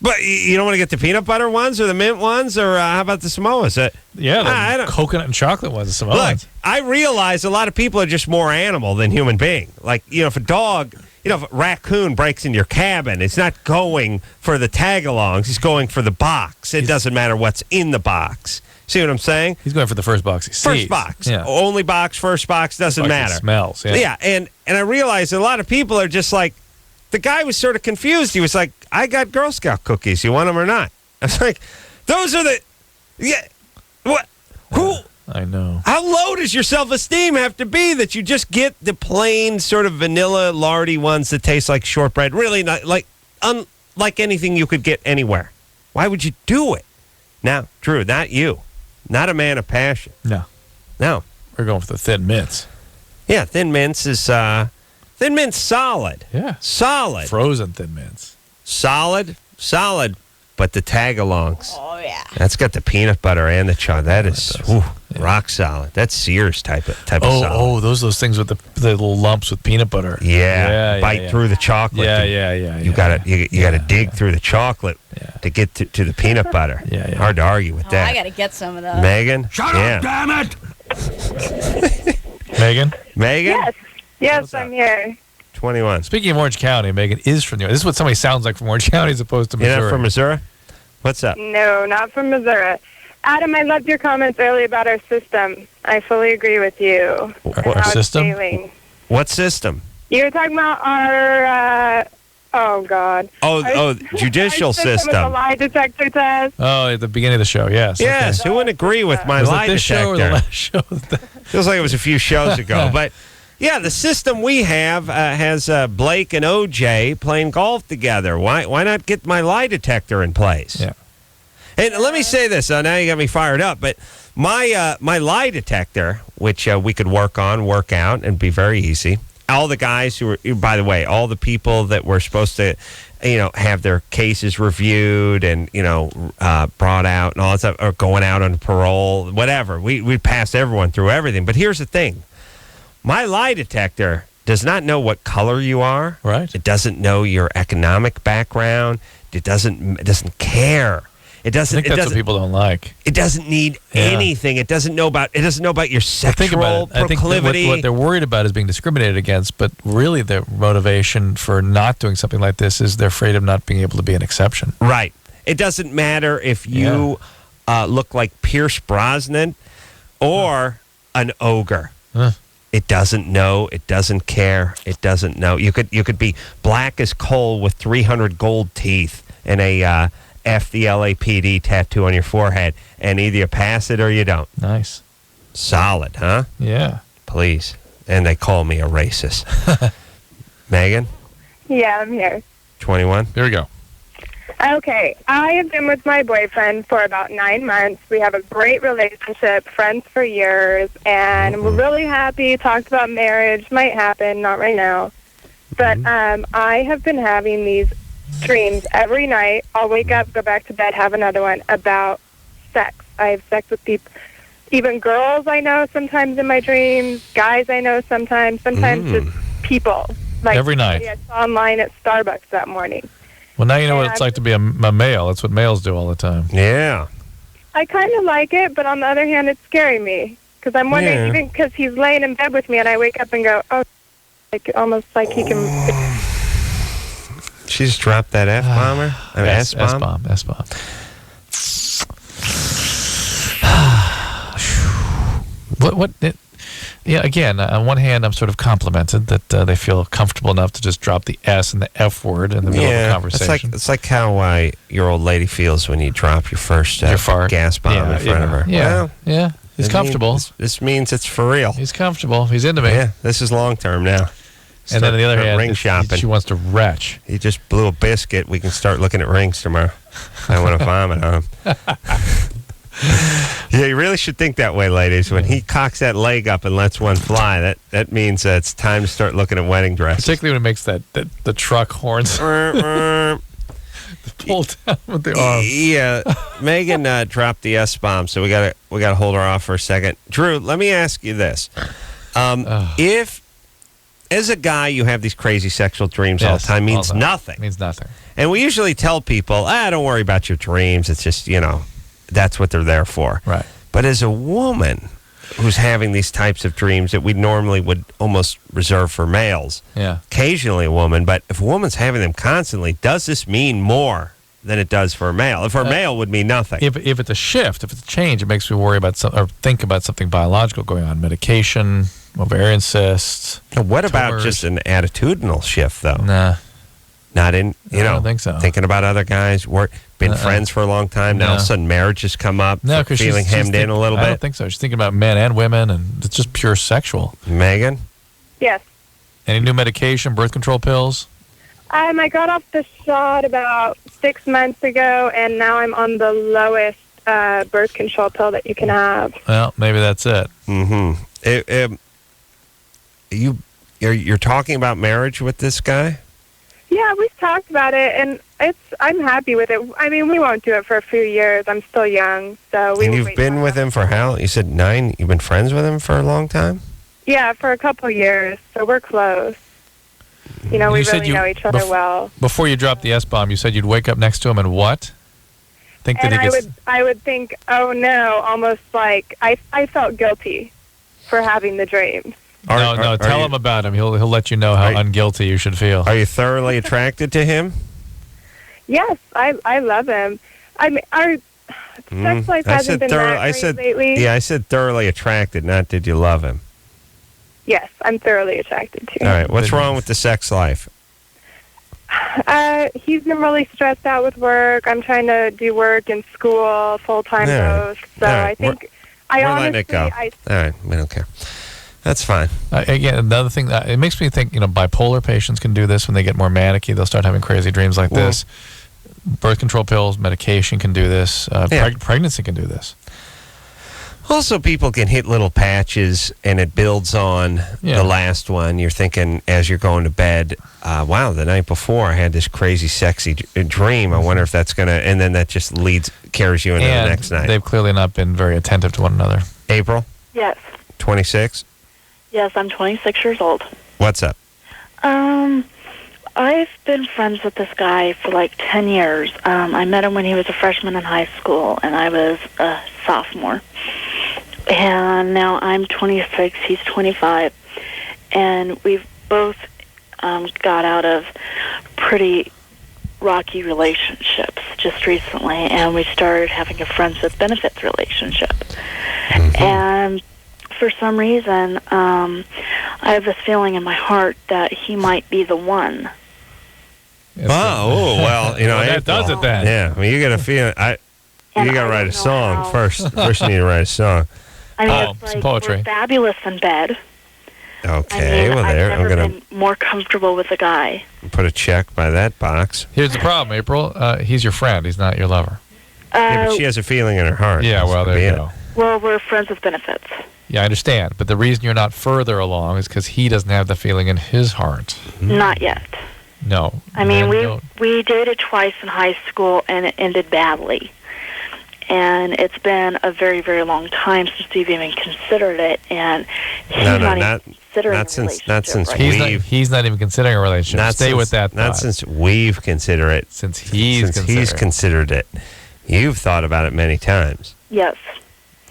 But you don't want to get the peanut butter ones or the mint ones, or how about the Samoas? The coconut and chocolate ones, the Samoas. Look, I realize a lot of people are just more animal than human being. Like, if a dog, if a raccoon breaks in your cabin, it's not going for the tag-alongs. He's going for the box. It doesn't matter what's in the box. See what I'm saying? He's going for the first box he sees. First box. Yeah. Only box, first box, doesn't matter. It smells. Yeah, and I realize a lot of people are just like, the guy was sort of confused. He was like, I got Girl Scout cookies. You want them or not? I was like, those are the... Yeah. What? Who... I know. How low does your self-esteem have to be that you just get the plain sort of vanilla lardy ones that taste like shortbread? Really, not unlike anything you could get anywhere. Why would you do it? Now, Drew, not you. Not a man of passion. No. We're going for the Thin Mints. Yeah, Thin Mints is... Thin Mint's solid. Yeah. Solid. Frozen Thin Mints. Solid. But the tag-alongs. Oh, yeah. That's got the peanut butter and the chocolate. That is rock solid. That's Sears type of solid. Oh, those things with the little lumps with peanut butter. Yeah. Bite through the chocolate. Yeah. You gotta dig through the chocolate to get to the peanut butter. Yeah. Hard to argue with that. I got to get some of those. Megan? Shut up, damn it! Megan? Yes, I'm here. 21. Speaking of Orange County, Megan is from This is what somebody sounds like from Orange County as opposed to Missouri. You're not from Missouri? What's up? No, not from Missouri. Adam, I loved your comments earlier about our system. I fully agree with you. Our system? What system? You were talking about our, oh, God. Judicial our system. With the lie detector test. Oh, at the beginning of the show, yes. Yes, who wouldn't agree with my lie this detector? show or the last show? Feels like it was a few shows ago, but... Yeah, the system we have has Blake and OJ playing golf together. Why not get my lie detector in place? Yeah. And let me say this. Now you got me fired up, but my lie detector, which we could work out and be very easy. All the guys who were, by the way, all the people that were supposed to, have their cases reviewed and brought out and all that stuff, or going out on parole, whatever. We passed everyone through everything. But here's the thing. My lie detector does not know what color you are. Right. It doesn't know your economic background. It doesn't care. It doesn't. I think that's what people don't like. It doesn't need anything. It doesn't know about your sexual proclivity. I think what they're worried about is being discriminated against. But really, their motivation for not doing something like this is they're afraid of not being able to be an exception. Right. It doesn't matter if you look like Pierce Brosnan or an ogre. It doesn't know. It doesn't care. It doesn't know. You could be black as coal with 300 gold teeth and a F the LAPD tattoo on your forehead, and either you pass it or you don't. Nice. Solid, huh? Yeah. Please. And they call me a racist. Megan, Yeah, I'm here. 21. Here we go. Okay, I have been with my boyfriend for about 9 months. We have a great relationship, friends for years, and we're really happy. Talked about marriage, might happen, not right now. But I have been having these dreams every night. I'll wake up, go back to bed, have another one about sex. I have sex with people, even girls I know sometimes in my dreams, guys I know sometimes just people. Like Every night. I saw online at Starbucks that morning. Well, now you know what it's like to be a male. That's what males do all the time. Yeah. I kind of like it, but on the other hand, it's scaring me. Because I'm wondering, even because he's laying in bed with me, and I wake up and go, oh, like almost like he can... She just dropped that F-bomber? S-bomb? S-bomb. Yeah, again, on one hand, I'm sort of complimented that they feel comfortable enough to just drop the S and the F word in the middle of a conversation. It's like how your old lady feels when you drop your first gas bomb in front of her. Yeah, yeah. He's comfortable. This means it's for real. He's comfortable. He's into me. Yeah, this is long-term now. And then on the other hand, ring shopping. She wants to retch. He just blew a biscuit. We can start looking at rings tomorrow. I want to vomit on him. Yeah, you really should think that way, ladies. When he cocks that leg up and lets one fly, that means it's time to start looking at wedding dresses. Particularly when it makes the truck horns pull down with the arms. Yeah, Megan dropped the S-bomb, so we gotta hold her off for a second. Drew, let me ask you this: if as a guy you have these crazy sexual dreams all the time, means nothing. Means nothing. And we usually tell people, don't worry about your dreams. It's just that's what they're there for. Right. But as a woman who's having these types of dreams that we normally would almost reserve for males, occasionally a woman, but if a woman's having them constantly, does this mean more than it does for a male? If for a male, it would mean nothing. If it's a shift, if it's a change, it makes me worry about or think about something biological going on. Medication, ovarian cysts. What about just an attitudinal shift, though? Nah. Not in, I don't think so. Thinking about other guys, been friends for a long time. Now all of a sudden marriage has come up. No, because feeling hemmed in a little bit. I don't think so. She's thinking about men and women, and it's just pure sexual. Megan? Yes. Any new medication, birth control pills? I got off the shot about 6 months ago, and now I'm on the lowest birth control pill that you can have. Well, maybe that's it. Mm-hmm. You're talking about marriage with this guy? Yeah, we've talked about it, and I'm happy with it. I mean, we won't do it for a few years. I'm still young, so And you've been with him for how? You said 9? You've been friends with him for a long time? Yeah, for a couple years, so we're close. We really know each other well. Before you dropped the S-bomb, you said you'd wake up next to him and what? I would think, oh no, almost like I felt guilty for having the dreams. Tell him about him. He'll let you know how unguilty you should feel. Are you thoroughly attracted to him? Yes, I love him. I mean, our sex life hasn't been that great lately. Yeah, I said thoroughly attracted, not did you love him. Yes, I'm thoroughly attracted to him. All right, what's wrong with the sex life? He's been really stressed out with work. I'm trying to do work in school, full-time both. So I think we're letting it go. All right, we don't care. That's fine. Again, another thing, it makes me think, bipolar patients can do this when they get more manicky. They'll start having crazy dreams like this. Birth control pills, medication can do this. Pregnancy can do this. Also, people can hit little patches, and it builds on the last one. You're thinking, as you're going to bed, wow, the night before I had this crazy, sexy dream. I wonder if that's going to, and then that just carries you into the next night. They've clearly not been very attentive to one another. April? Yes. 26? Yes, I'm 26 years old. What's up? I've been friends with this guy for like 10 years. I met him when he was a freshman in high school, and I was a sophomore. And now I'm 26, he's 25. And we've both got out of pretty rocky relationships just recently, and we started having a friends with benefits relationship. And for some reason, I have this feeling in my heart that he might be the one. Well, that does it then. Yeah, well, you got to feel. You got to write a song first. First, you need to write a song. I mean, it's some like poetry. we're fabulous in bed. Okay, well, there. I've I'm never gonna been more comfortable with a guy. put a check by that box. Here's the problem, April. He's your friend. He's not your lover. Yeah, but she has a feeling in her heart. Yeah, well, there you go. Well, we're friends with benefits. Yeah, I understand. But the reason you're not further along is because he doesn't have the feeling in his heart. Not yet. No. I mean, Men we dated twice in high school, and it ended badly. And it's been a very, very long time since we've even considered it, and he's not even considering a relationship. Not since right? he's not even considering a relationship. Stay with that Not thought. since we've considered it. Since he's considered it. You've thought about it many times. Yes.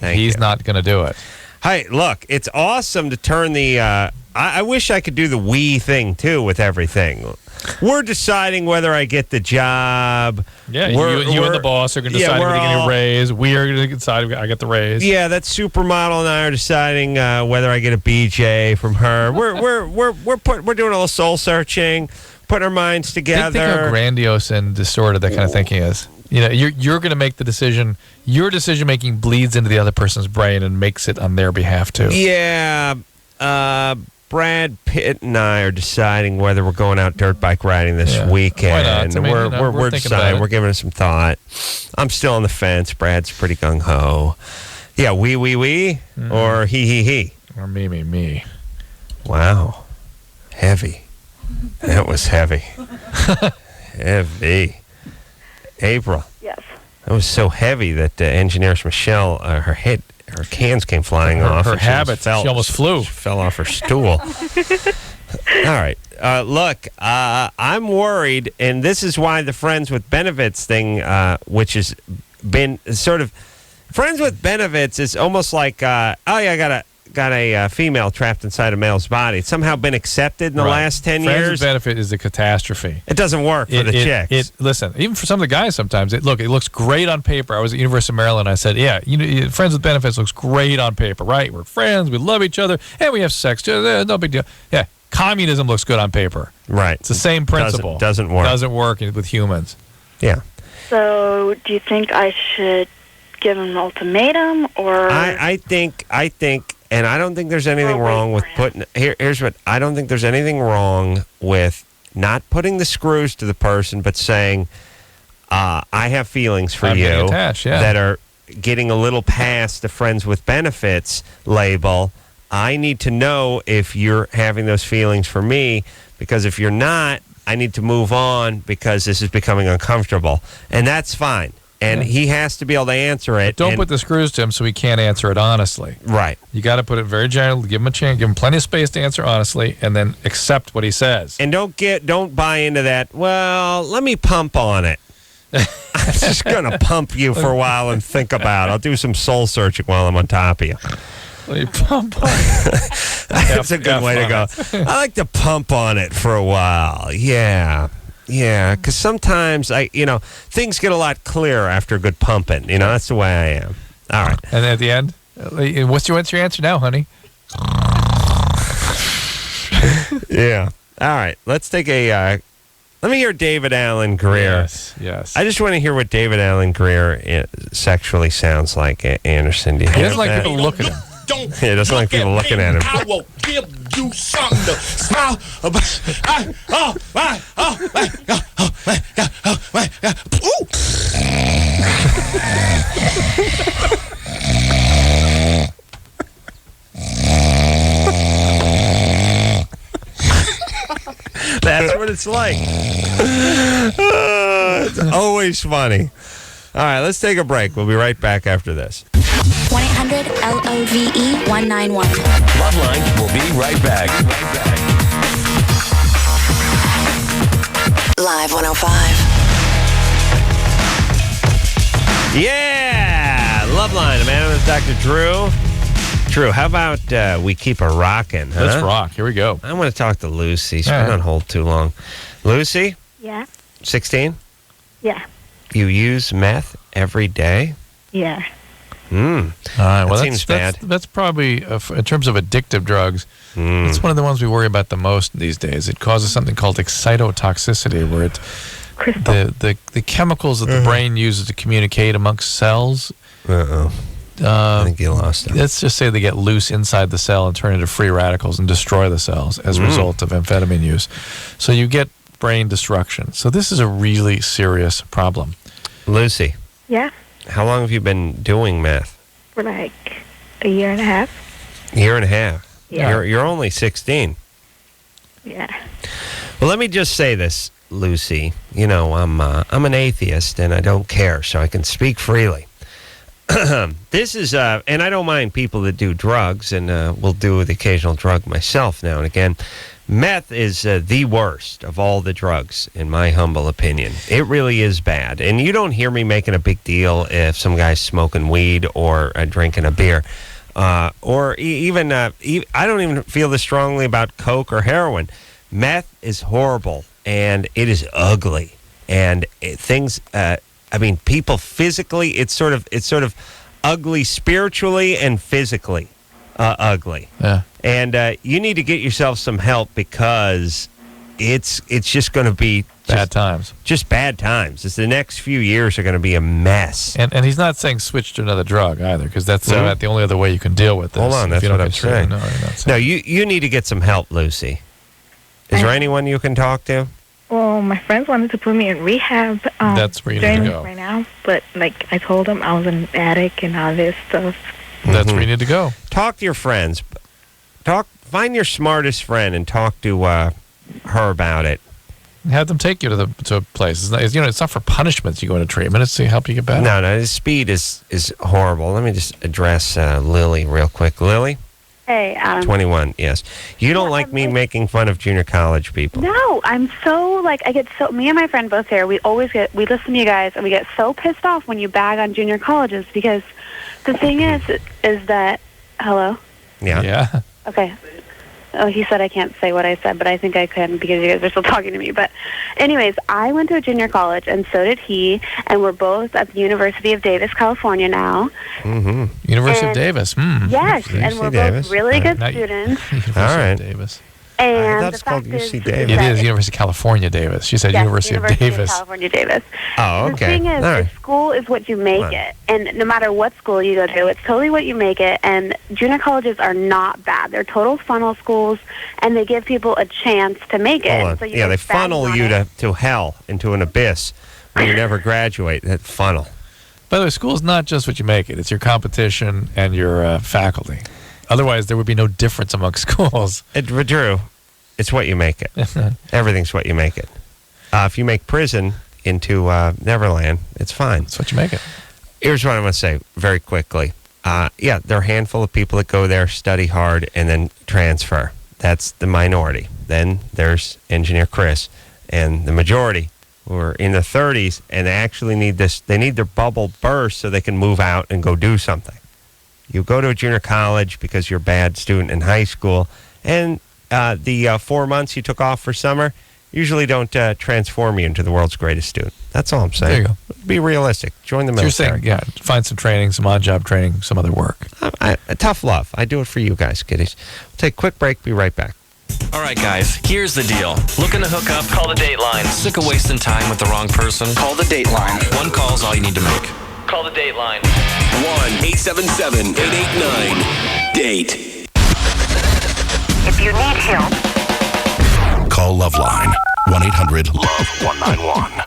He's not going to do it. Hey, look, it's awesome to turn the... I wish I could do the we thing, too, with everything. We're deciding whether I get the job. Yeah, you and the boss are going to decide whether you get a raise. We are going to decide I get the raise. Yeah, that supermodel and I are deciding whether I get a BJ from her. We're doing a little soul searching, putting our minds together. Think how grandiose and distorted that kind of thinking is. You know, you're going to make the decision. Your decision making bleeds into the other person's brain and makes it on their behalf too. Yeah, Brad Pitt and I are deciding whether we're going out dirt bike riding this weekend. Why not? I mean, we're deciding. We're giving it some thought. I'm still on the fence. Brad's pretty gung ho. Yeah, we, or he, or me. Wow, heavy. That was heavy. Heavy. April. Yes. That was so heavy that engineers Michelle, her cans came flying off. Her habits. She almost flew. She fell off her stool. All right. Look, I'm worried, and this is why the friends with benefits thing, which has been sort of friends with benefits, is almost like, I got a female trapped inside a male's body. It's somehow been accepted in the last 10 Friends years. with benefit is a catastrophe. It doesn't work for the chicks. Listen, even for some of the guys sometimes, it looks great on paper. I was at University of Maryland. I said, yeah, friends with benefits looks great on paper, right? We're friends. We love each other. And we have sex. No big deal. Yeah, communism looks good on paper. Right. It's the same principle. Doesn't work. Doesn't work with humans. Yeah. So, do you think I should give him an ultimatum, or... I think, and I don't think there's anything wrong with putting... Here's what... I don't think there's anything wrong with not putting the screws to the person, but saying, I have feelings for you attached, that are getting a little past the friends with benefits label. I need to know if you're having those feelings for me, because if you're not, I need to move on because this is becoming uncomfortable. And that's fine. And he has to be able to answer it. But don't put the screws to him so he can't answer it honestly. Right. You got to put it very gently, give him a chance, give him plenty of space to answer honestly, and then accept what he says. And don't buy into that, well, let me pump on it. I'm just going to pump you for a while and think about it. I'll do some soul searching while I'm on top of you. Let me pump on it. That's a good way to go. I like to pump on it for a while. Yeah. Yeah, because sometimes things get a lot clearer after a good pumping. That's the way I am. All right. And at the end, what's your answer now, honey? Yeah. All right. Let's take let me hear David Allen Greer. Yes. I just want to hear what David Allen Greer sexually sounds like. Anderson, do you He have doesn't like that? people looking at him. He doesn't like people looking at him. I will give you something to smile about. That's what it's like. It's always funny. All right, let's take a break. We'll be right back after this. 1-800-LOVE-191. LoveLine will be right back. Live 105. Yeah! LoveLine, man. It's Dr. Drew. Drew, how about we keep a rocking, huh? Let's rock. Here we go. I want to talk to Lucy. She's been on hold too long. Lucy? Yeah. 16? Yeah. You use meth every day? Yeah. All right. Well, that seems bad. That's probably, in terms of addictive drugs, it's one of the ones we worry about the most these days. It causes something called excitotoxicity, where the chemicals that the brain uses to communicate amongst cells. I think you lost it. Let's just say they get loose inside the cell and turn into free radicals and destroy the cells as a result of amphetamine use. So you get brain destruction. So this is a really serious problem. Lucy. Yeah. How long have you been doing meth? For like a year and a half. Year and a half. Yeah. You're only 16. Yeah. Well, let me just say this, Lucy. You know, I'm an atheist and I don't care, so I can speak freely. This is, and I don't mind people that do drugs, and will do the occasional drug myself now and again. Meth is the worst of all the drugs, in my humble opinion. It really is bad. And you don't hear me making a big deal if some guy's smoking weed or drinking a beer. Or even, I don't even feel this strongly about coke or heroin. Meth is horrible, and it is ugly. And people physically, it's sort of ugly spiritually and physically ugly. Yeah. And you need to get yourself some help because it's just going to be bad times. Just bad times. The next few years are going to be a mess. And he's not saying switch to another drug either, because that's not the only other way you can deal with this. Hold on, that's what I'm saying. No, you need to get some help, Lucy. Is there anyone you can talk to? Well, my friends wanted to put me in rehab. That's where you need to go right now. But I told them I was an addict and all this stuff. That's where you need to go. Talk to your friends. Find your smartest friend and talk to her about it. Have them take you to a place. It's not for punishments you go into treatment. It's to help you get better. No, the speed is horrible. Let me just address Lily real quick. Lily? Hey, 21, yes. You don't like me making fun of junior college people. No, I'm so, me and my friend both here, we listen to you guys, and we get so pissed off when you bag on junior colleges, because the thing is that, hello? Yeah. Yeah. Okay. Oh, he said I can't say what I said, but I think I can because you guys are still talking to me. But anyways, I went to a junior college, and so did he, and we're both at the University of Davis, California now. Mm-hmm. University of Davis. Yes, and we're both really good students. University of Davis. And that's called UC It Davis. is University of California Davis. She said University of Davis. California Davis. Oh, okay. The thing is, right. School is what you make it. And no matter what school you go to, it's totally what you make it. And junior colleges are not bad. They're total funnel schools, and they give people a chance to make it. Hold on. So they funnel you to hell, into an abyss where you never graduate. That funnel. By the way, school's not just what you make it. It's your competition and your faculty. Otherwise, there would be no difference among schools. Drew, it's what you make it. Everything's what you make it. If you make prison into Neverland, it's fine. That's what you make it. Here's what I'm going to say very quickly. There are a handful of people that go there, study hard, and then transfer. That's the minority. Then there's Engineer Chris. And the majority who are in their 30s, and they actually need this. They need their bubble burst so they can move out and go do something. You go to a junior college because you're a bad student in high school, and the 4 months you took off for summer usually don't transform you into the world's greatest student. That's all I'm saying. There you go. Be realistic. Join the military. So you're saying, find some training, some on-job training, some other work. Tough love. I do it for you guys, kiddies. We'll take a quick break. Be right back. All right, guys, here's the deal. Looking to hook up? Call the Dateline. Sick of wasting time with the wrong person? Call the Dateline. One call's all you need to make. Call the Dateline. 1-877-889-DATE. If you need help, Call LoveLine. 1-800-LOVE-191.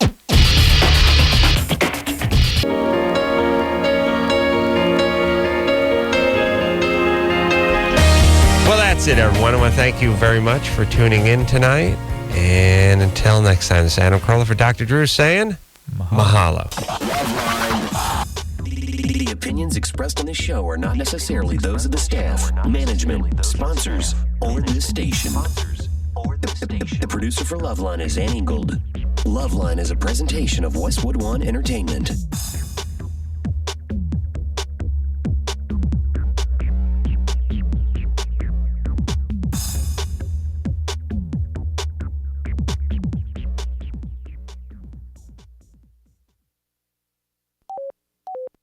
Well, that's it, everyone. I want to thank you very much for tuning in tonight. And until next time, this is Adam Carolla for Dr. Drew saying mahalo. The opinions expressed on this show are not necessarily those of the staff, management, sponsors, or the station. The producer for LoveLine is Annie Gold. LoveLine is a presentation of Westwood One Entertainment.